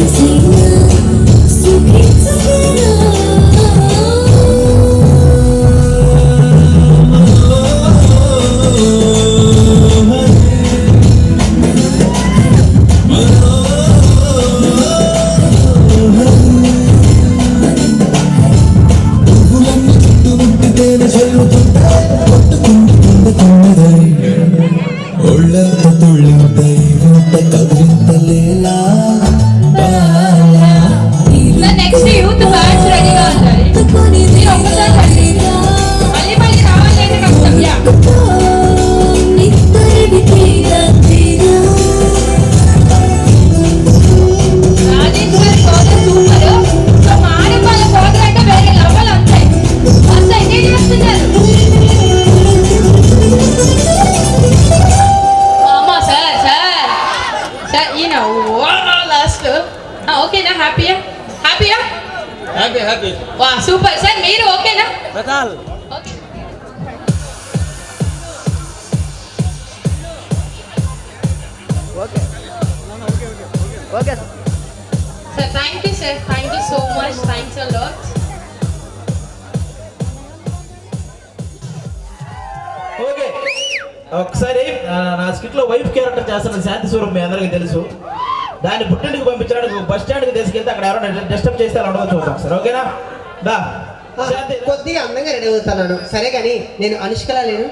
మనసైనా సుఖించగలనా ఒళ్ళంత తుళ్ళింతై వింత కవింతలేలా సార్ నెక్స్ట్ యూత్ బ్యాచ్ రెడీగా ఉండాలి. మీరు ఒక్కసారి రండి. మళ్ళీ మళ్ళీ రావాలి అంటే కష్టం. యా రాజేష్ గారి కోదర్ సూపర్. సో మానవాళ్ళ కోదర్ అంటే వేరే లెవెల్ అంతే. అంత ఎంజాయ్ చేస్తున్నారు. అమ్మా సార్ సార్ సార్ ఈయన లాస్ట్ ఓకేనా? హ్యాపీయా? హ్యాపీయా? హ్యాపీ వా సూపర్ సార్. మీరు ఓకేనా? Okay sir thank you sir. Thank you so much. Thanks a lot. Okay ఒకసారి నా స్కిట్ లో వైఫ్ క్యారెక్టర్ చేస్తున్న శాంతి స్వరూప్ మీ అందరికీ తెలుసు. దాన్ని పుట్టింటికి పంపించడానికి బస్ స్టాండ్కి తీసుకెళ్తే అక్కడ ఎవరైనా డిస్టర్బ్ చేస్తే అలా ఉండదు చూద్దాం సార్. ఓకేనా? దా శాంతి కొద్దిగా అందంగా రెడీ అవుతున్నాను సరే కానీ నేను అనుష్కలా లేను.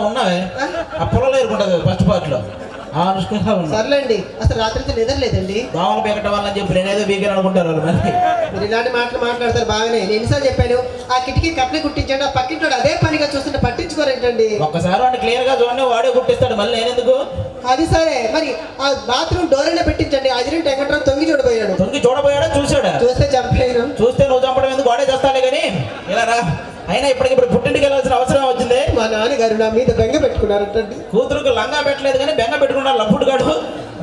ఉన్నావే ఆ పొలంలో ఎరుకుంటుంది ఫస్ట్ పార్ట్ లో ఆ అనుష్కలా ఉన్నా. సర్లేండి అసలు రాత్రి నిద్రలేదండి. దోమలు పీకటం వల్ల చెప్పి నేనేదో బీగని అనుకుంటారు వాళ్ళు మరి. మీరు ఇలాంటి మాటలు మాట్లాడతారు బాగానే. నేను ఎన్నిసార్లు చెప్పాను ఆ కిటికీ కట్లే కుట్టించండి. ఆ పక్కింటి అదే పనిగా చూస్తుంటే పట్టించుకోరేంటండి. ఒక్కసారి వాడిని క్లియర్ గా చూడండి వాడే కుట్టిస్తాడు మళ్ళీ నేనెందుకు. అది సరే మరి ఆ బాత్రూమ్ డోర్ అయినా పెట్టించండి. అదిరి వెంకట్రావు తొంగి చూడబోయాడు. తొంగి చూడబోయాడా చూసాడా? చూస్తే చంపలేను. చూస్తే నువ్వు చంపడం ఎందుకు వాడే చేస్తాడే కానీ ఇలా రా. అయినా ఇప్పటికిప్పుడు పుట్టింటికి వెళ్ళాల్సిన అవసరం వచ్చింది. మా నాన్నగారు నా మీద బెంగ పెట్టుకున్నారటండి. కూతురుకు లంగా పెట్టలేదు కానీ బెంగ పెట్టుకున్నారు లంపుడు గాడు.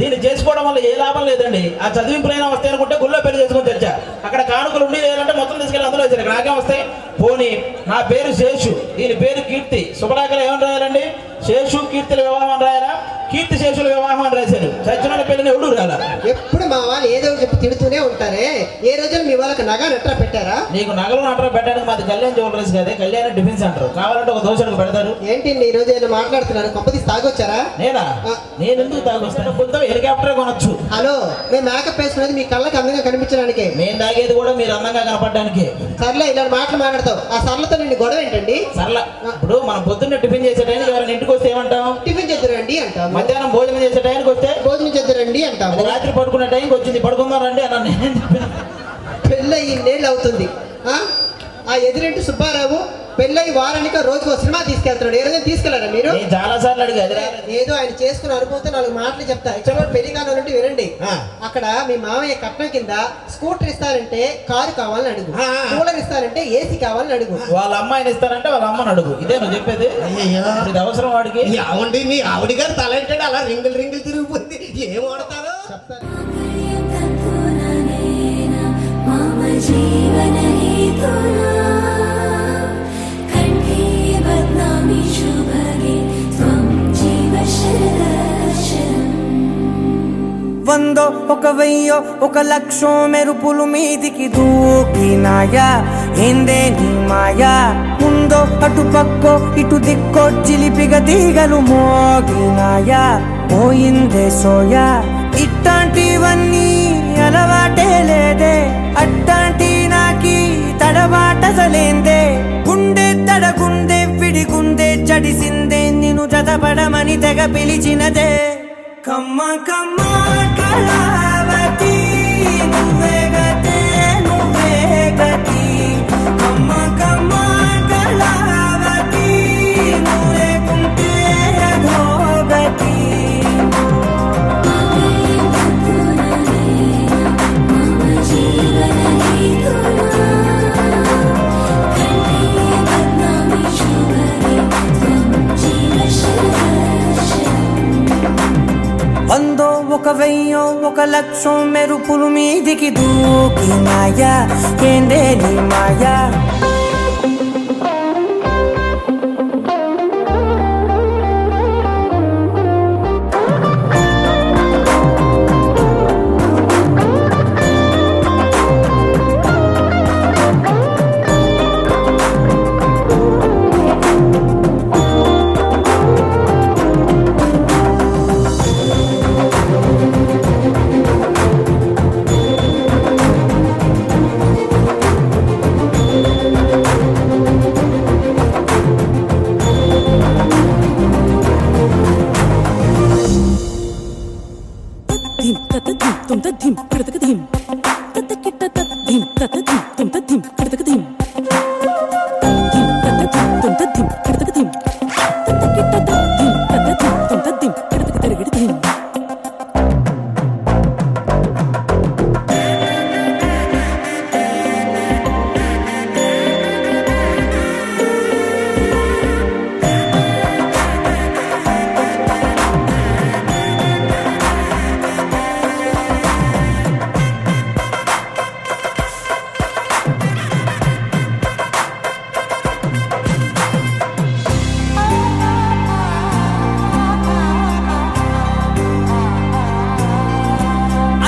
దీన్ని చేసుకోవడం వల్ల ఏ లాభం లేదండి. ఆ చదివింపులైనా వస్తాయి అనుకుంటే గుళ్ళో పెళ్లి చేసుకుని తెచ్చా. అక్కడ కానుకలు ఉండి లేదంటే మొత్తం తీసుకెళ్ళి అందులో వచ్చారు. ఇక్కడ నాకేం వస్తాయి? పోనీ నా పేరు శేషు, దీని పేరు కీర్తి. శుభలాకలు ఏమని రాయాలండి? శేషు కీర్తిల వివాహం అని రాయాలా? కీర్తి శేషుల వివాహం అని రాశారు. సత్యనారాయణ పెళ్లిని ఎవడు రాలా. ఎప్పుడు మా వాళ్ళు ఏదో చెప్పి తిడుతూనే ఉంటారే. ఏ రోజున మీ వాళ్ళకి నగా నట్రా పెట్టారా? నీకు నగలు నట్రా పెట్టడానికి మాది కళ్యాణ్ జ్యువెలరీస్ కాదే, కళ్యాణ్ టిఫిన్ సెంటర్. కావాలంటే ఒక దోశకు పెడతారు. ఏంటండి ఈ రోజు ఏదో మాట్లాడుతున్నారు? కంపతీసి తాగొచ్చారా? నేనా? నేను ఎందుకు తాగొస్తాను? కొంత హెలికాప్టర్ కొనొచ్చు. హలో మేము మేకప్ వేసుకునేది మీ కళ్ళకి అందంగా కనిపించడానికి. మేము తాగేది కూడా మీరు అందంగా కనపడడానికి. సర్లే ఇలాంటి మాటలు మాట్లాడతావు. ఆ సర్లతో నిన్ను గొడవ ఏంటండి? సర్లా ఇప్పుడు మనం పొద్దున్న టిఫిన్ చేసే టైంకి ఎవరైనా ఇంటికి వస్తే ఏమంటాం? టిఫిన్ చేద్దురండి అంటాం. మధ్యాహ్నం భోజనం చేసే టైంకి వస్తే భోజనం చేద్దురండి అంటాం. రాత్రి పడుకునే టైంకి వచ్చింది పడుకుందాం రండి అన్నాను. పెళ్ళి 7 అవుతుంది. ఆ ఎదురింటి సుబ్బారావు పెళ్ళై వారానికి రోజుకు ఒక సినిమా తీసుకెళ్తున్నాడు. ఏ రోజు తీసుకెళ్లారా మీరు? చాలా సార్లు అడిగి ఏదో ఆయన చేసుకున్న అనుభవంతో 4 మాటలు చెప్తా. ఇక్కడ పెళ్లి కావాలంటే వినండి. అక్కడ మీ మామయ్య కట్నం కింద స్కూటర్ ఇస్తారంటే కారు కావాలని అడుగు. కూలర్ ఇస్తారంటే ఏసీ కావాలని అడుగు. వాళ్ళ అమ్మాయిని ఇస్తారంటే వాళ్ళ అమ్మని అడుగు. ఇదే నువ్వు చెప్పేది? ఇది అవసరం వాడికి. ఆవిడ మీ ఆవిడ గారు తలంటాడు అలా రింగులు రింగులు తిరిగిపోయింది. ఏం వాడతారో చెప్తారు. మమ జీవన హేతునా కంఠే బధ్నామి శుభగే త్వం జీవ శరదర్శనం. 100 ఒక 1000 ఒక లక్షం మెరుపులు మీదికి దూకినాయా ఏందే నీ మాయా. ముందో అటు పక్కో ఇటు దిక్కో చిలిపిగ తీగలు మోగినాయా. పోయిందే సోయా ఇట్లాంటివన్నీ అలవాటే లేదే. అట్టాంటి నాకి తడబాటసలేందే. గుండె తడగుందే విడిగుందే చడిసిందే నిన్ను జతపడమని తెగ పిలిచినదే. కమ్మ కమ్మ కళావతి నువ్వే గతే నువ్వే గతి. కమ్మ కమ్మ కళావతి నువ్వే కుంటే అధోగతి. వందో ఒక 1000 ఒక లక్షం మెరుపులు మీదికి దూకినాయా ఏందే నీ మాయా. ధిం తత కిట తత ధిం తత ధిం తుం తత ధిం కడతక ధిం ధిం తత ధిం తుం తత ధిం కడతక ధిం తత కిట తత ధిం తత ధిం తుం తత ధిం కడతక తిరగడ ధిం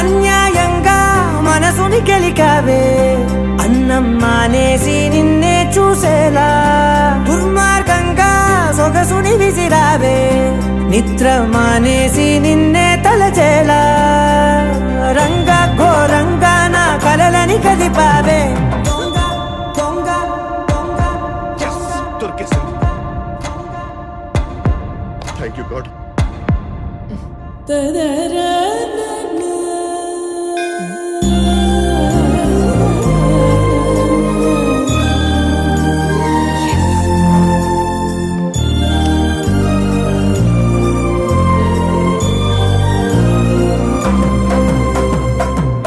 అన్యాయంగా మనసుని గెలికావే అన్నం మానేసి నిన్నే చూసేలా దుర్మార్గంగా సొగసుని విసిరావే నిద్ర మానేసి నిన్నే తలచేలా రంగ ఘోరంగా నా కలలని కదిపావే దొంగ దొంగ దొంగ దొరికేసింది. Thank you God.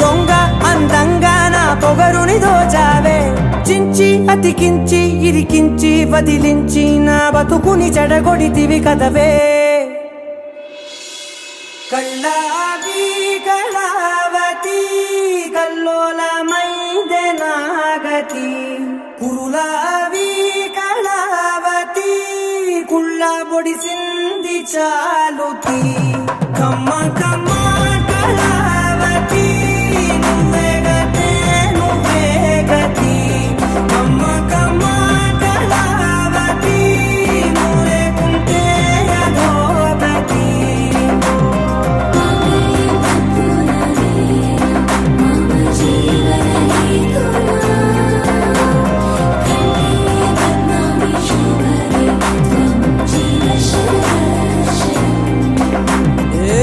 దొంగ అందంగా నా పొగరుని దోచావే చించి అతికించి ఇరికించి వదిలించి నా బతుకుని చెడగొడితివి కదవే కళ్ళావి కళావతి కల్లోలమైందే నాగతి కురులావి కళావతి కుళ్ళ పొడిసింది చాలుతి కమ్మ కమ్మ కళావతి నువ్వే గతే నువ్వే గతి కమ్మ కమ్మ కళావతి నువ్వు లేకుంటే అధోగతి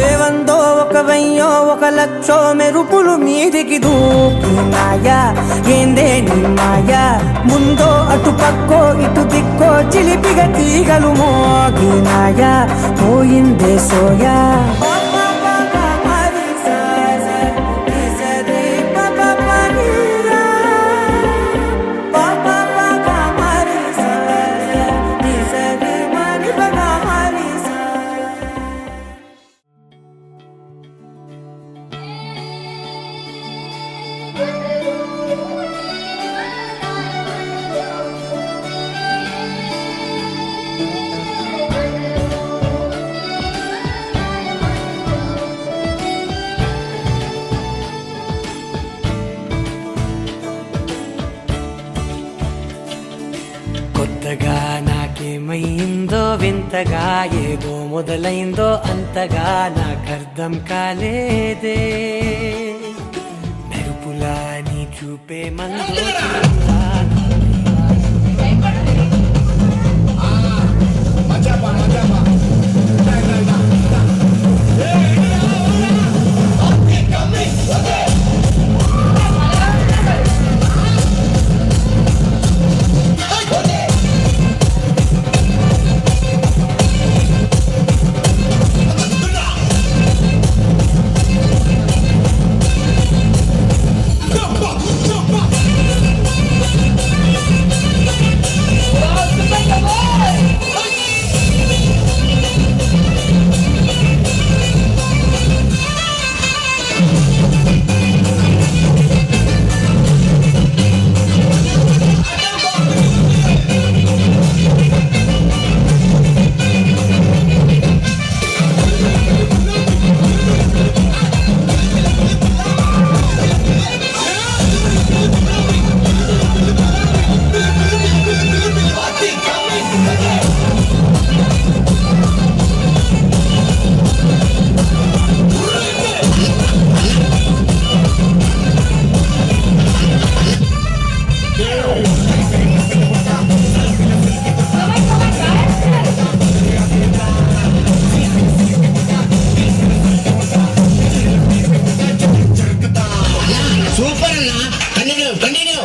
ఏవందో ఒక వెయ్యో ఒక లక్షో మెరుపులు మీదికి దూకినాయా ఏందే నీ మాయా ముందో అటు పక్కో ఇటు దిక్కో చిలిపిగా తీగలు మోగినాయా పోయిందే సోయా కొత్తగా నాకేమైందో వింతగా ఏదో మొదలైందో అంతగా నాకర్థం కాలేదే మెరుపులా నీ చూపే మందు సూపర్ అన్న, కంటిన్యూ కంటిన్యూ.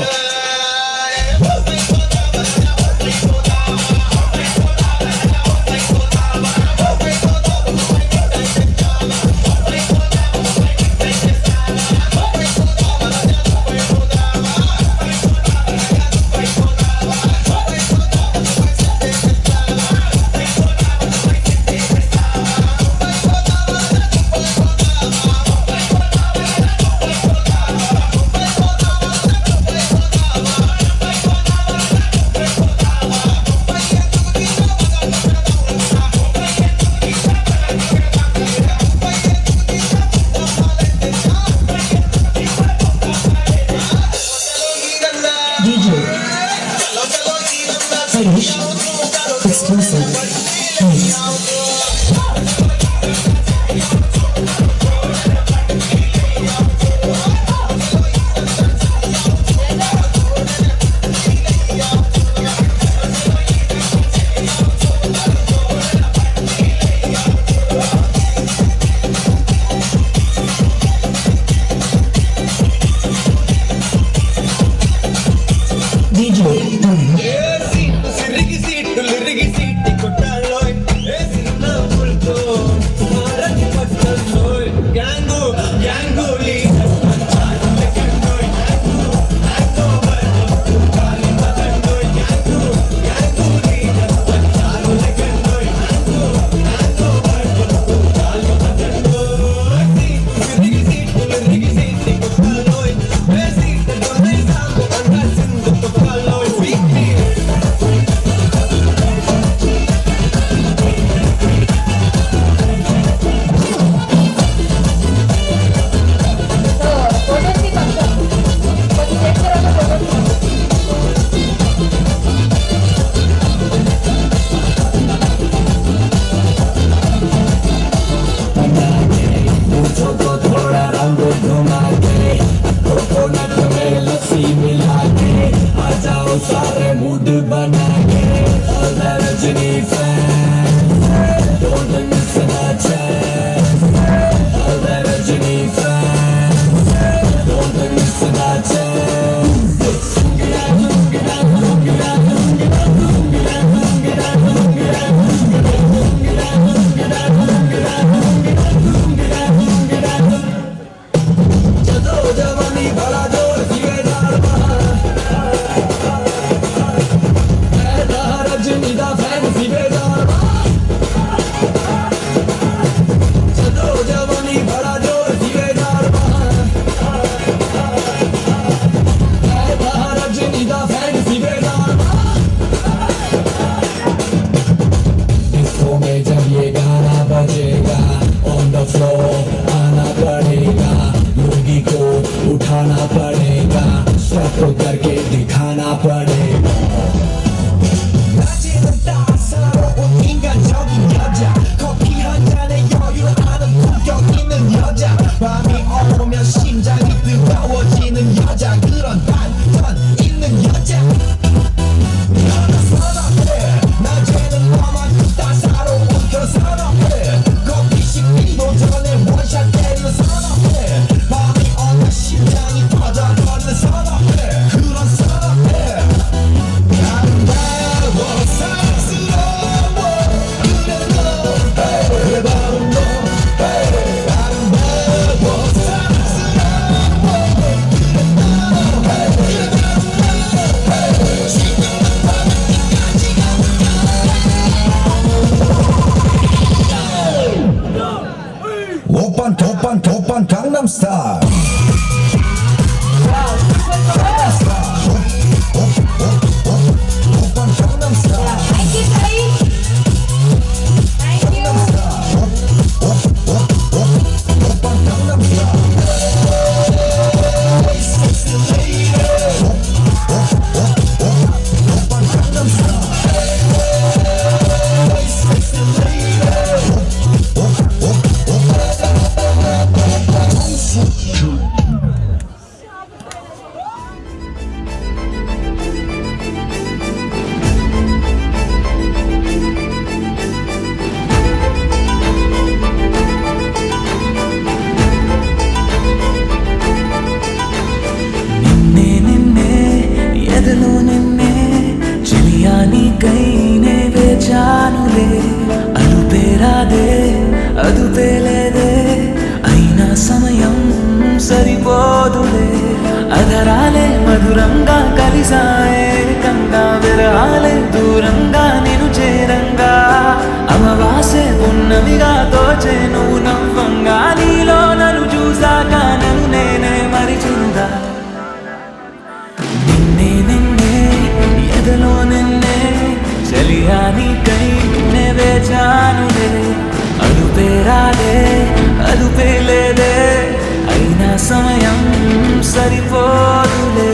उठाना पड़ेगा, स्टेप करके दिखाना पड़ेगा. 낮에는 인간적인 여자, 커피 한 잔에 여유를 아는 품격 있는 여자, 밤이 오면 심장이 뜨거워지는 여자, 그런 반전 있는 여자. 너는 선호해, 낮에는 너만 따사로운 그 선호해, 커피 식기도 전에 원샷 때리는 선호해, 밤이 오면 심장이 터져버리는 선호해, 그런 선호해. 아름다워 사랑스러워 그래 너 그래 바로 너 아름다워 사랑스러워 그래 너 సరిపోదులే.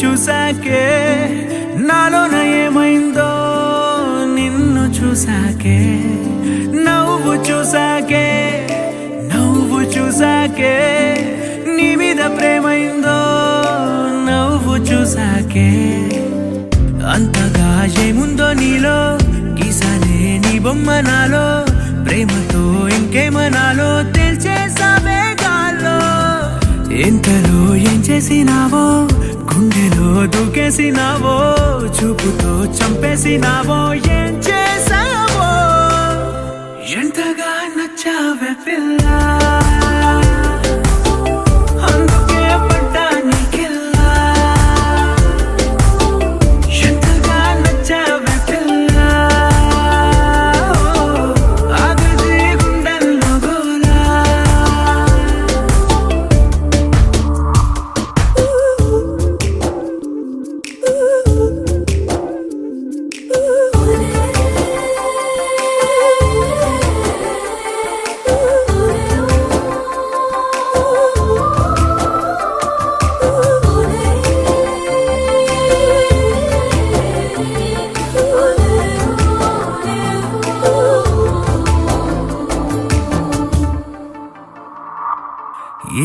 చూసాకే నాలోన ఏమైందో నిన్ను చూసాకే నవ్వు చూసాకే నీ మీద ప్రేమైందో నవ్వు చూసాకే అంతగా ఏముందో నీలో గీసానే నీ బొమ్మ నాలో ప్రేమతో ఇంకేమనాలో తెలిచేసావే గాల్లో ఎంతలో ఏం చేసినావో గుండెలో దూకేసినావో చూపుతో చంపేసినావో ఏం చేసావో ఎంతగా నచ్చావే పిల్ల అందుకే పడ్డా నీకెల్లా ఎంతగా నచ్చావే పిల్ల ఆగది గుండెల్లో గోలా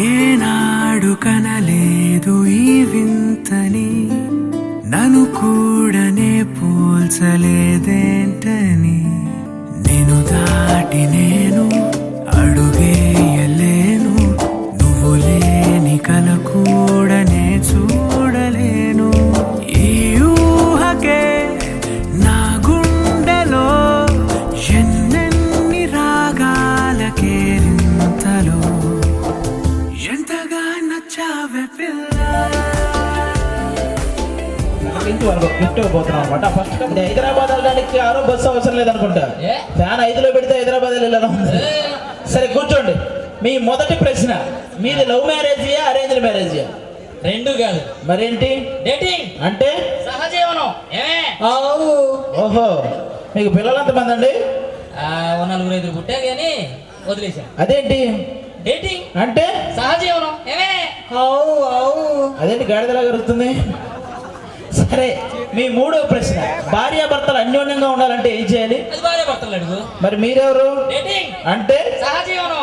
ఏనాడు కనలేదు ఈ వింతని నన్ను కూడానే పోల్చలేదేంటని నేను దాటి నేను అడుగేయలేను నువ్వు లేని కల కూడానే చూడలేను ఈ ఊహకే నా గుండెలో ఎన్నెన్ని రాగాలకేరింతలో ఎంతగా నచ్చావే పిల్ల గిఫ్ట్ పోతున్నాం అనమాట. ఫస్ట్ హైదరాబాద్ వెళ్ళడానికి 6 బస్సు అవసరం లేదనుకుంటా. ఫ్యాన్ 5లో పెడితే హైదరాబాద్ వెళ్ళాను. సరే కూర్చోండి. మీ మొదటి ప్రశ్న, మీది లవ్ మ్యారేజియా అరేంజ్డ్ మ్యారేజియా? రెండు కాదు మరేంటి? డేటింగ్ అంటే సహజీవనం. ఓహో, మీకు పిల్లలు ఎంతమంది అండి? 4-5 పుట్టా కానీ వదిలేశాను. అదేంటి డేటింగ్ అంటే? సహజీవనం. అదేంటి గాడిదలా జరుగుతుంది? సరే, మీ మూడో ప్రశ్న, భార్యాభర్తలు అన్యోన్యంగా ఉండాలంటే ఏం చేయాలి? అది భార్యాభర్తలు అడుగు. మరి మీరెవరు? డేటింగ్ అంటే? సహజీవనం.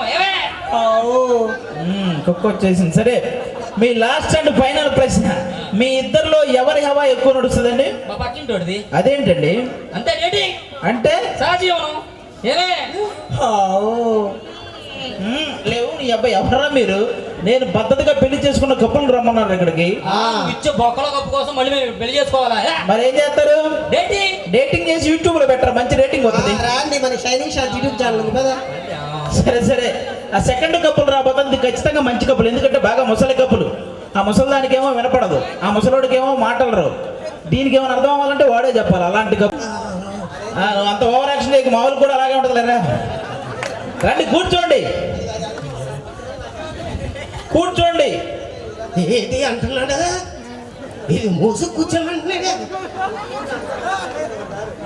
కుక్క వచ్చేసింది. సరే, మీ లాస్ట్ అండ్ ఫైనల్ ప్రశ్న, మీ ఇద్దరిలో ఎవరి హవా ఎక్కువ నడుస్తుందండి? మా పక్కింటోడిది. అదేంటండి? అంతే. డేటింగ్ అంటే? సహజీవనం. లేవు నీ అబ్బాయి ఎవరా మీరు? నేను పద్ధతిగా పెళ్లి చేసుకున్న కప్పులు రమ్మన్నారు ఇక్కడికి. ఇచ్చే బొక్కల కప్పు కోసం మళ్ళీ మేము పెళ్లి చేసుకోవాలా? మరి ఏం చేస్తారు? డేటింగ్ చేసి యూట్యూబ్ లో పెట్టరు, మంచి రేటింగ్ వస్తుంది. రాండి మన షైనింగ్ షాట్ యూట్యూబ్ ఛానల్ ఉంది కదా. సరే సరే, ఆ సెకండ్ కప్పులు రాబోతుంది ఖచ్చితంగా మంచి కప్పులు, ఎందుకంటే బాగా ముసలి కప్పులు. ఆ ముసలి దానికేమో వినపడదు, ఆ ముసలోడికేమో మాటలు రావు. దీనికి ఏమైనా అర్థం అవ్వాలంటే వాడే చెప్పాలి అలాంటి కప్పు. అంత ఓవర్ యాక్షన్ చేయకు, మామూలు కూడా అలాగే ఉంటుంది లేరా. రండి కూర్చోండి, కూర్చోండి. ఏంటి అంటున్నాడా? ఇది మోసు కూర్చోమంటున్నాడా?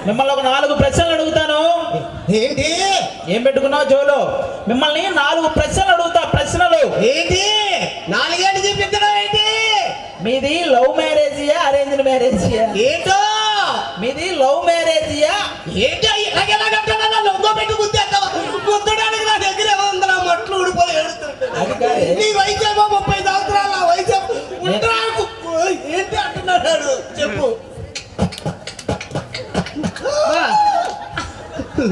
మిమ్మల్ని ఒక 4 ప్రశ్నలు అడుగుతాను. ఏంటి ఏం పెట్టుకున్నావు జోలో? మిమ్మల్ని 4 ప్రశ్నలు అడుగుతా. ప్రశ్నలు ఏంటి? 4 ఏళ్ళు చూపిద్దడా ఏంటి? మీది లవ్ మ్యారేజియా అరేంజ్డ్ మ్యారేజియా? ఏంటో మీది లవ్ మ్యారేజియా? ఏంటో ఇలాగెలాగంటున్నా? లొంగో పెట్టి గుద్దేస్తావా? గుద్దడానికి నా దగ్గర ఏముంది? నా మట్లు ఊడిపోయి ఏడుతుంటాడు. నీ వయసు ఏమో 30 సంవత్సరాలు, నా వయసు ఉంటాకు. ఏంటి అంటున్నాడు చెప్పు.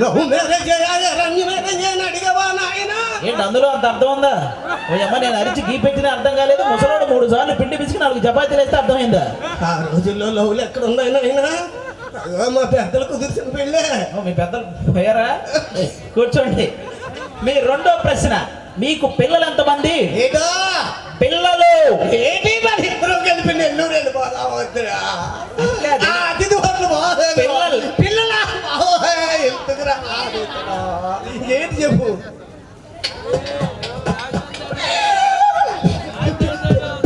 లవ్ మ్యారేజ్ అరేంజ్ మ్యారేజ్ అని అడిగవా నాయన? ఏంటి అందులో అంత అర్థం ఉందా? అమ్మ నేను అరిచి గీ పెట్టిన అర్థం కాలేదు. ముసలోడు 3 సార్లు పిండి పిసికి 4 చపాతీలు వేస్తే అర్థమైందా? ఆ రోజుల్లో లవ్లు ఎక్కడ ఉన్నాయి నాయన? మా పెద్దలు కుదిర్చిన పెళ్ళే. మీ పెద్దలు పోయారా? కూర్చోండి. మీ రెండో ప్రశ్న, మీకు పిల్లలు ఎంతమంది? ఏటో పిల్లలు ఏంటి? మరి ఇద్దరు కలిపి నెల్లూరు వెళ్ళిపోదా వద్దురా? అతిథి వాళ్ళు పిల్లలు పిల్లల ఎందుకురా? ఏంటి చెప్పు.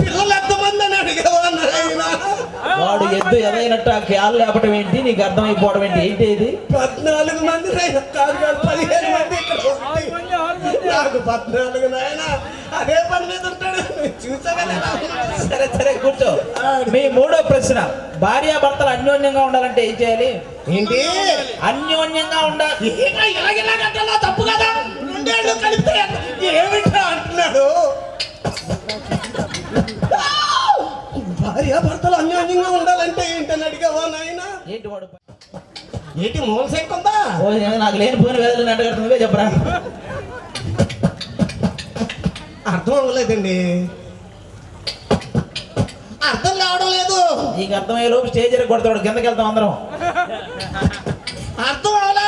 పిల్లలు ఎంతమంది అని అడిగేవా నాయన? వాడు ఎద్దు ఎదైనట్టు ఆ క్యాలు లేపటం ఏంటి, నీకు అర్థమైపోవడం ఏంటి? ఏంటి ఇది? 14 మంది నాయన, కాదు 15 మంది ఇక్కడ ఉంది. నాకు 14 నాయన. అదే పని మీద ఉంటాడు, చూసావా? సరే సరే కూర్చో. మీ మూడో ప్రశ్న, భార్యాభర్తలు అన్యోన్యంగా ఉండాలంటే ఏం చేయాలి? ఏంటి? అన్యోన్యంగా ఉండాలి. ఇలాగెలాగంటున్నా తప్పు కదా? 2 ఏళ్ళు కలిపితే ఏమిటా అంటున్నాడు? భార్యాభర్తలు అన్యోన్యంగా ఉండాలంటే ఏంటని అడిగావా నాయన? ఏంటి వాడు? ఏంటి మూల సెక్కుందా? నాకు లేని పోయిన వేదలు నెట్టగడుతుందే చెప్పరా. అర్థం అవ్వలేదండి. అర్థం కావడం లేదు. నీకు అర్థమయ్యే లోపు స్టేజ్ కొడతాడు, కిందకి వెళ్తాం అందరం. అర్థం అవలా?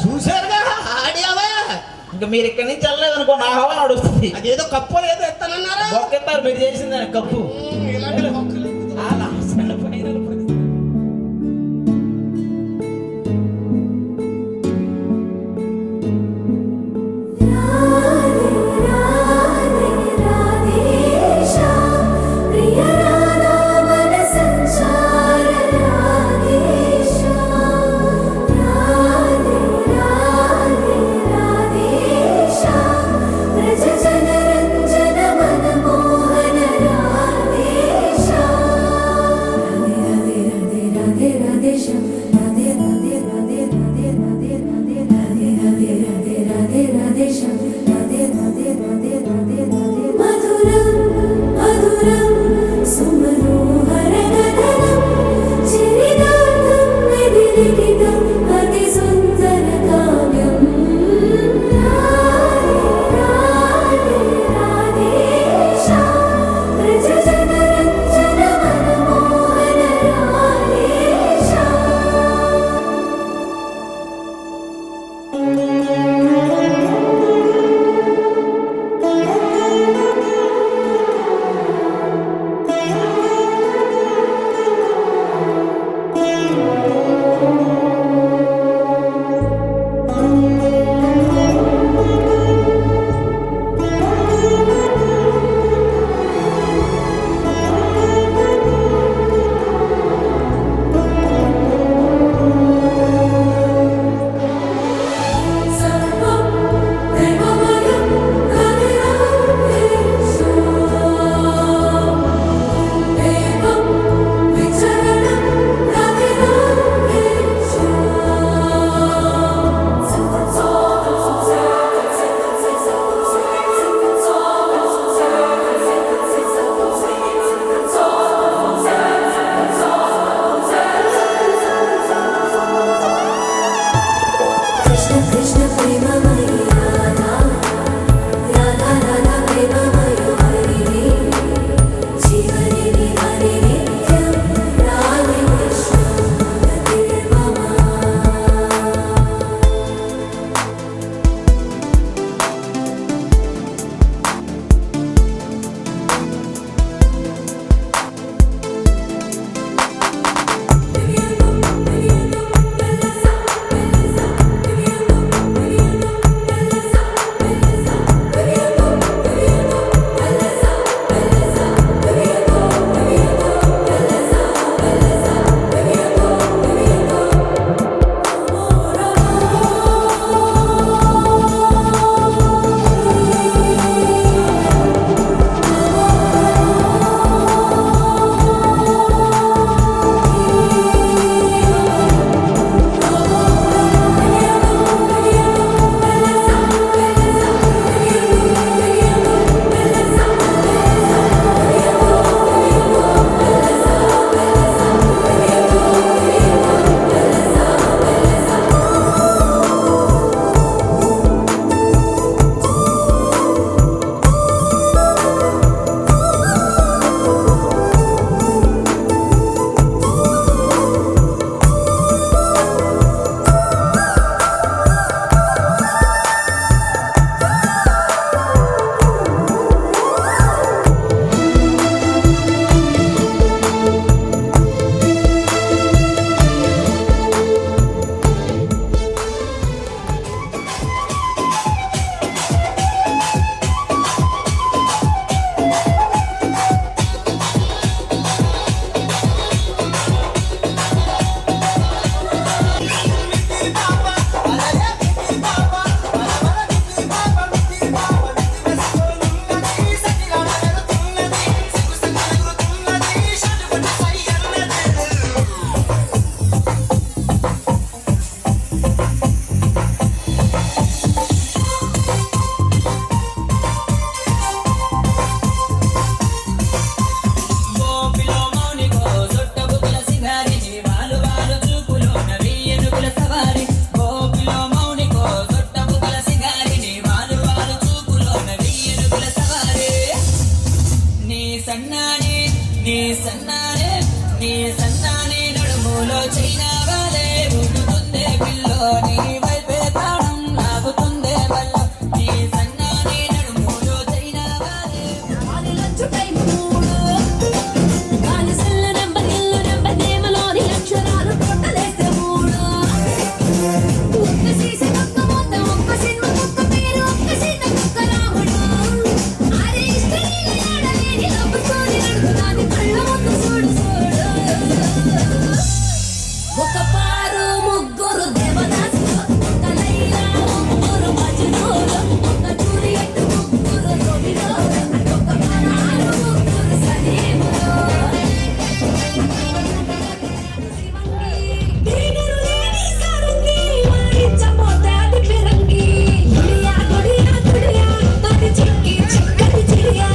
చూసారుగా ఆడియావా? ఇంకా మీరు ఇక్కడి నుంచి వెళ్ళలేదనుకో నా హవా నడుస్తుంది. అదేదో కప్పు ఏదో ఎత్తానన్నారా? ఒక్కెత్తారు మీరు చేసింది కప్పు. జనరంజన మనమోహన రాధేశ సన్నానే నీ సన్నానే నీ సన్నానే నడుములో చైనా వాలే ఊగుతుందే పిల్లో నీ వైపే తాళం లాగుతుందే వల్ల నీ సన్నానే నడుములో చైనా వాలే అది లంచు టైం మూడు గాలి సెల్ల నెంబర్ ఎల్లు నెంబర్ నేమలోని అక్షరాలు కొట్టలేస్తే మూడు ఒక్క సీస ఒక్క మొత్త ఒక్క సినిమా ఒక్క పేరు ఒక్క సీత ఒక్క రాముడు అరే ఇష్టలీల ఆడలేని లవ్ స్టోరీ నడుపుతాది కళ్ళ ముందు చూడు చూడు ఒక పారు ముగ్గురు దేవదాసులు ఒక లైలా ముగ్గురు మజ్నూలు ఒక జూలియట్ ముగ్గురు రోమియోలు ఒక పరారు ముగ్గురు సలీములు దీనరు లేని సారంగి వారించబోతే అది ఫిరంగి గుడియా గుడియా గుడియా అది చిక్కి చిక్కటి చిడియా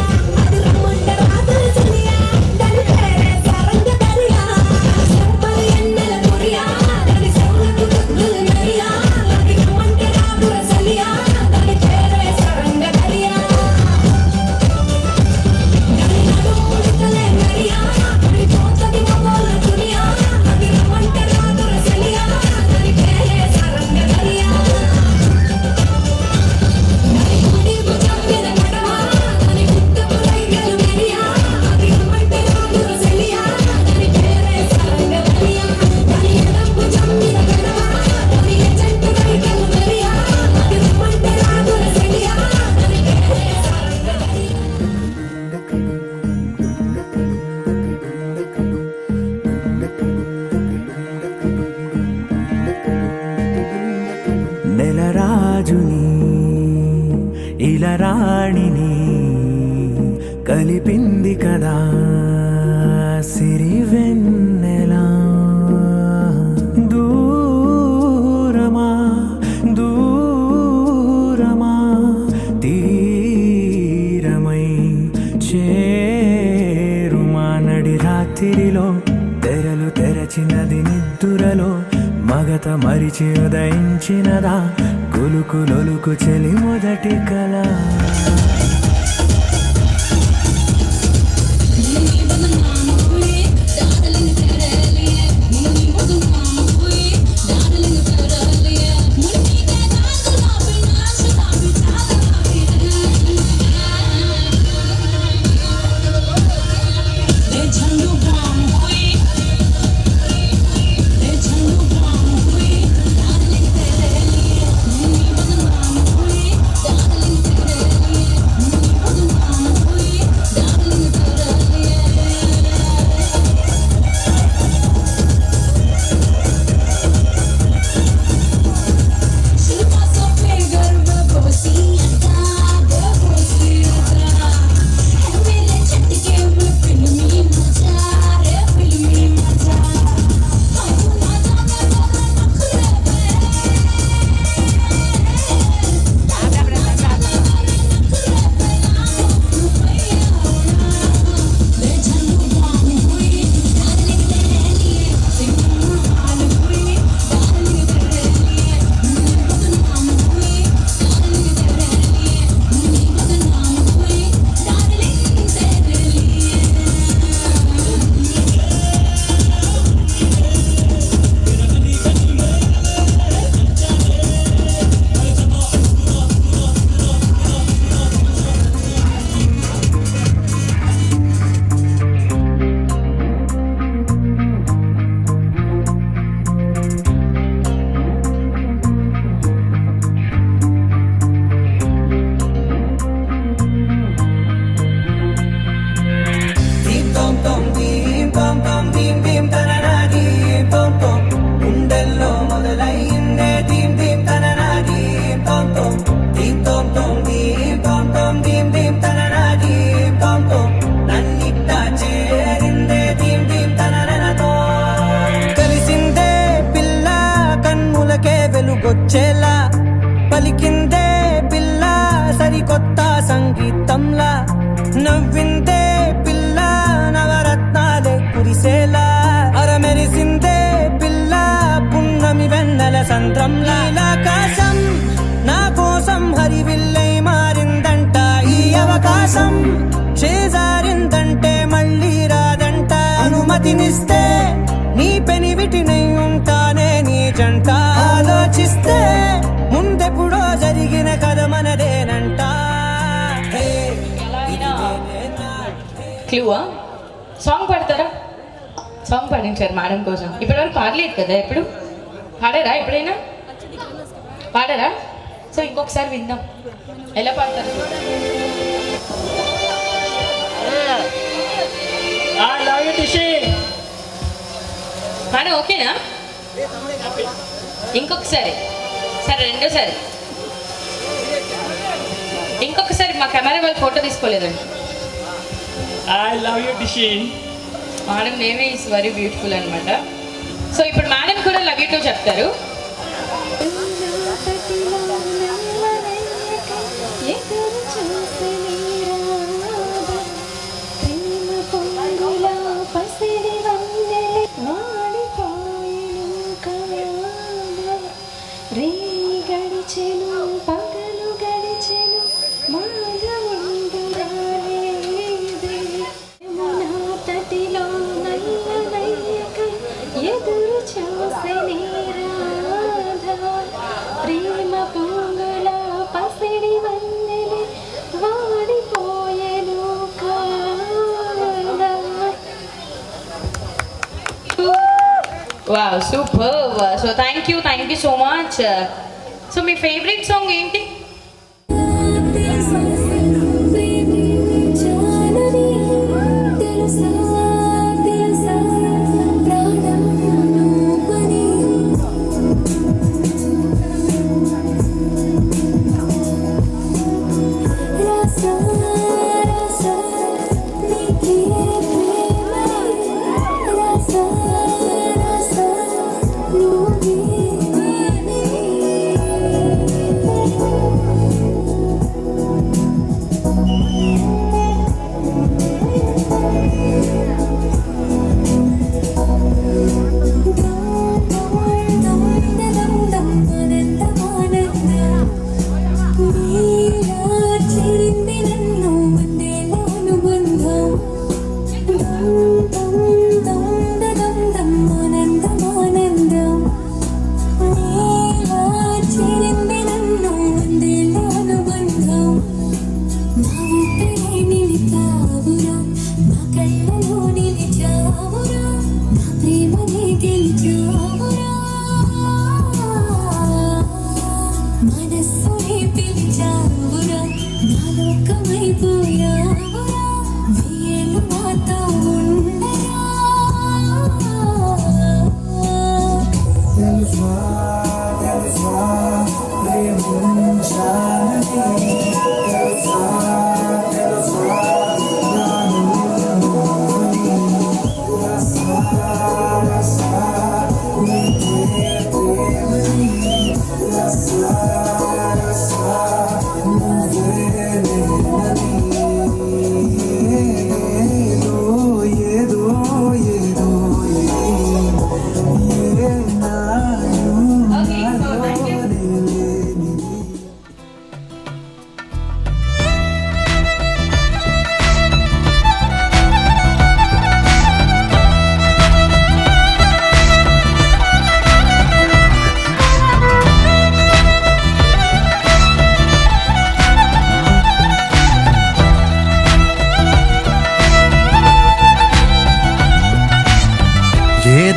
అది రమ్మంటే రాదుల చెలియా దాని పేరే సారంగ దరియా సంపరి ఎన్నెల గుడియా దాని సౌలకు గుద్దులు నరియా అది రమ్మంటే రాదుల చెలియా దాని పేరే సారంగ దరియా దాని నడుముడికలే నరియా అది పోతది మగోళ్ళ దునియా అది రమ్మంటే రాదుల చెలియా దాని పేరే సారంగ దరియా దాని గుడిపు చంపిన కడవా దాని గుట్టపు రైగలు మెరియా అది రమ్మంటే రాదుల చెలియా దాని పేరే సారంగ దరియా దాని ఎడంపు చంపిన కడవా దాని ఎజంటు రైగలు మెరియా అది రమ్మంటే రాదుల చెలియా దాని పేరే సారంగ దరియా నెలరాజుని ఇలరాణిని కలిపింది కదా సిరి వెన్నెలా దూరమా దూరమా తీరమై చేరుమా నడి రాత్రిలో తెరలు తెరచినది నిద్దురలో మగత మరిచి ఉదయించినదా కులుకు లొలుకు చెలి మొదటి కళ Darling, చేజారిందంటే మళ్ళీ రాదంట అనుమతినిస్తే నీ పెనివిటినై ఉంటానే నీ జంట ఆలోచిస్తే ముందెప్పుడో జరిగిన కథ మనదేనంట క్లూవా సాంగ్ పాడతారా? సాంగ్ పాడించారు మేడం కోసం. ఇప్పటివరకు పాడలేదు కదా, ఎప్పుడు పాడారా? ఎప్పుడైనా పాడారా? సో ఇంకొకసారి విందాం, ఎలా పాడతారు? మేడం ఓకేనా? ఇంకొకసారి, సరే రెండోసారి, ఇంకొకసారి. మా కెమెరా వాళ్ళు ఫోటో తీసుకోలేదండి. ఐ లవ్ యూ డిషి. మేడం నేమే ఈస్ వెరీ బ్యూటిఫుల్ అనమాట. సో ఇప్పుడు మేడం కూడా లవ్ యూ టూ చెప్తారు. Wow, superb. So thank you so much. So my favorite song ఏంటి?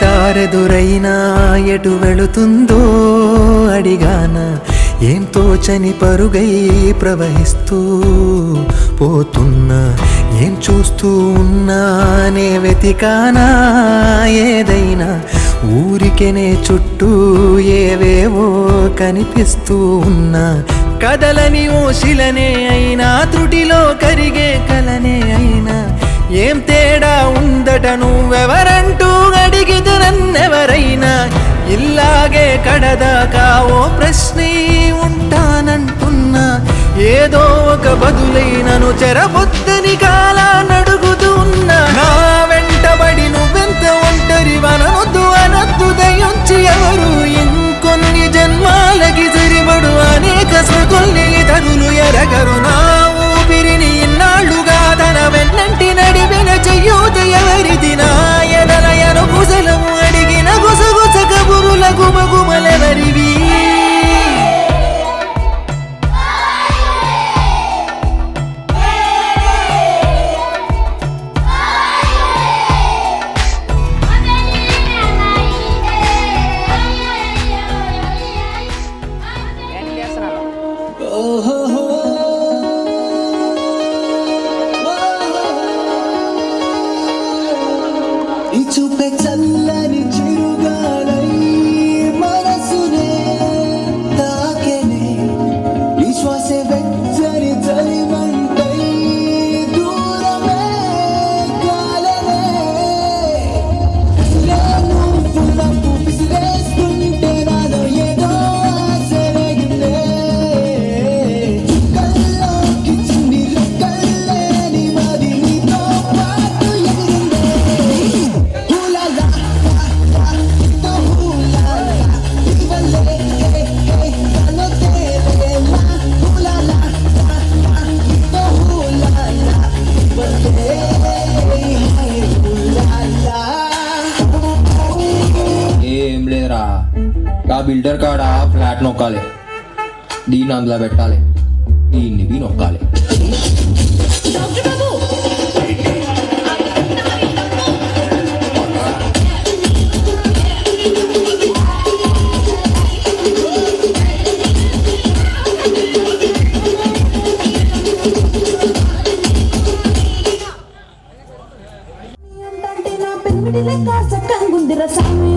దారెదురైనా ఎటు వెళుతుందో అడిగాన ఏం తోచని పరుగై ప్రవహిస్తూ పోతున్నా ఏం చూస్తూ ఉన్నానే వెతికానా ఏదైనా ఊరికెనే చుట్టూ ఏవేవో కనిపిస్తూ ఉన్నా కదలని ఓశిలనే అయినా త్రుటిలో కరిగే కలనే అయినా ఏం తేడా ఉందట నువ్వెవరంటూ అడిగితే నన్నెవరైనా ఇల్లాగే కడదాకా ఓ ప్రశ్నే ఉంటానంటున్నా ఏదో ఒక బదులైనను చెరబొద్దని కాలానడుగుతూ ఉన్నా నా వెంటబడి నువ్వెంత ఒంటరి వనొద్దు అనొద్దు దయించి ఎవరు ఇంకొన్ని జన్మాలకి సరిపడు అనేక స్మృతుల్ని తరులు ఎరగరు నా ఊపిరిని ఇన్నాళ్ళుగా చూపే చల్లని చిరుగాలై మనసునే తాకెనే విశ్వాసే వెచ్చని చలిమంటై దూరమే కాలనే నేను పుల్లపు విసిరేస్తుంటే నాలో ఏదో ఆశ రేగిందే కల్లోకి చిన్ని రెక్కల్లేని మది నీతో పాటు ఎగిరిందే హూలాలా తో హూలాలా ఇవల్లే కన్ను తేరేలా హూలాలా తో హూలాలా ఇవల్లే హూలాలా ఏం లేదురా ఆ బిల్డర్ కాడ ఫ్లాట్ నొక్కాలి, దీన్ని అందులో పెట్టాలి, దీన్ని బి నొక్కాలి. అంటే నా పెన్మిడి లెక్క సక్కంగుందిర సామి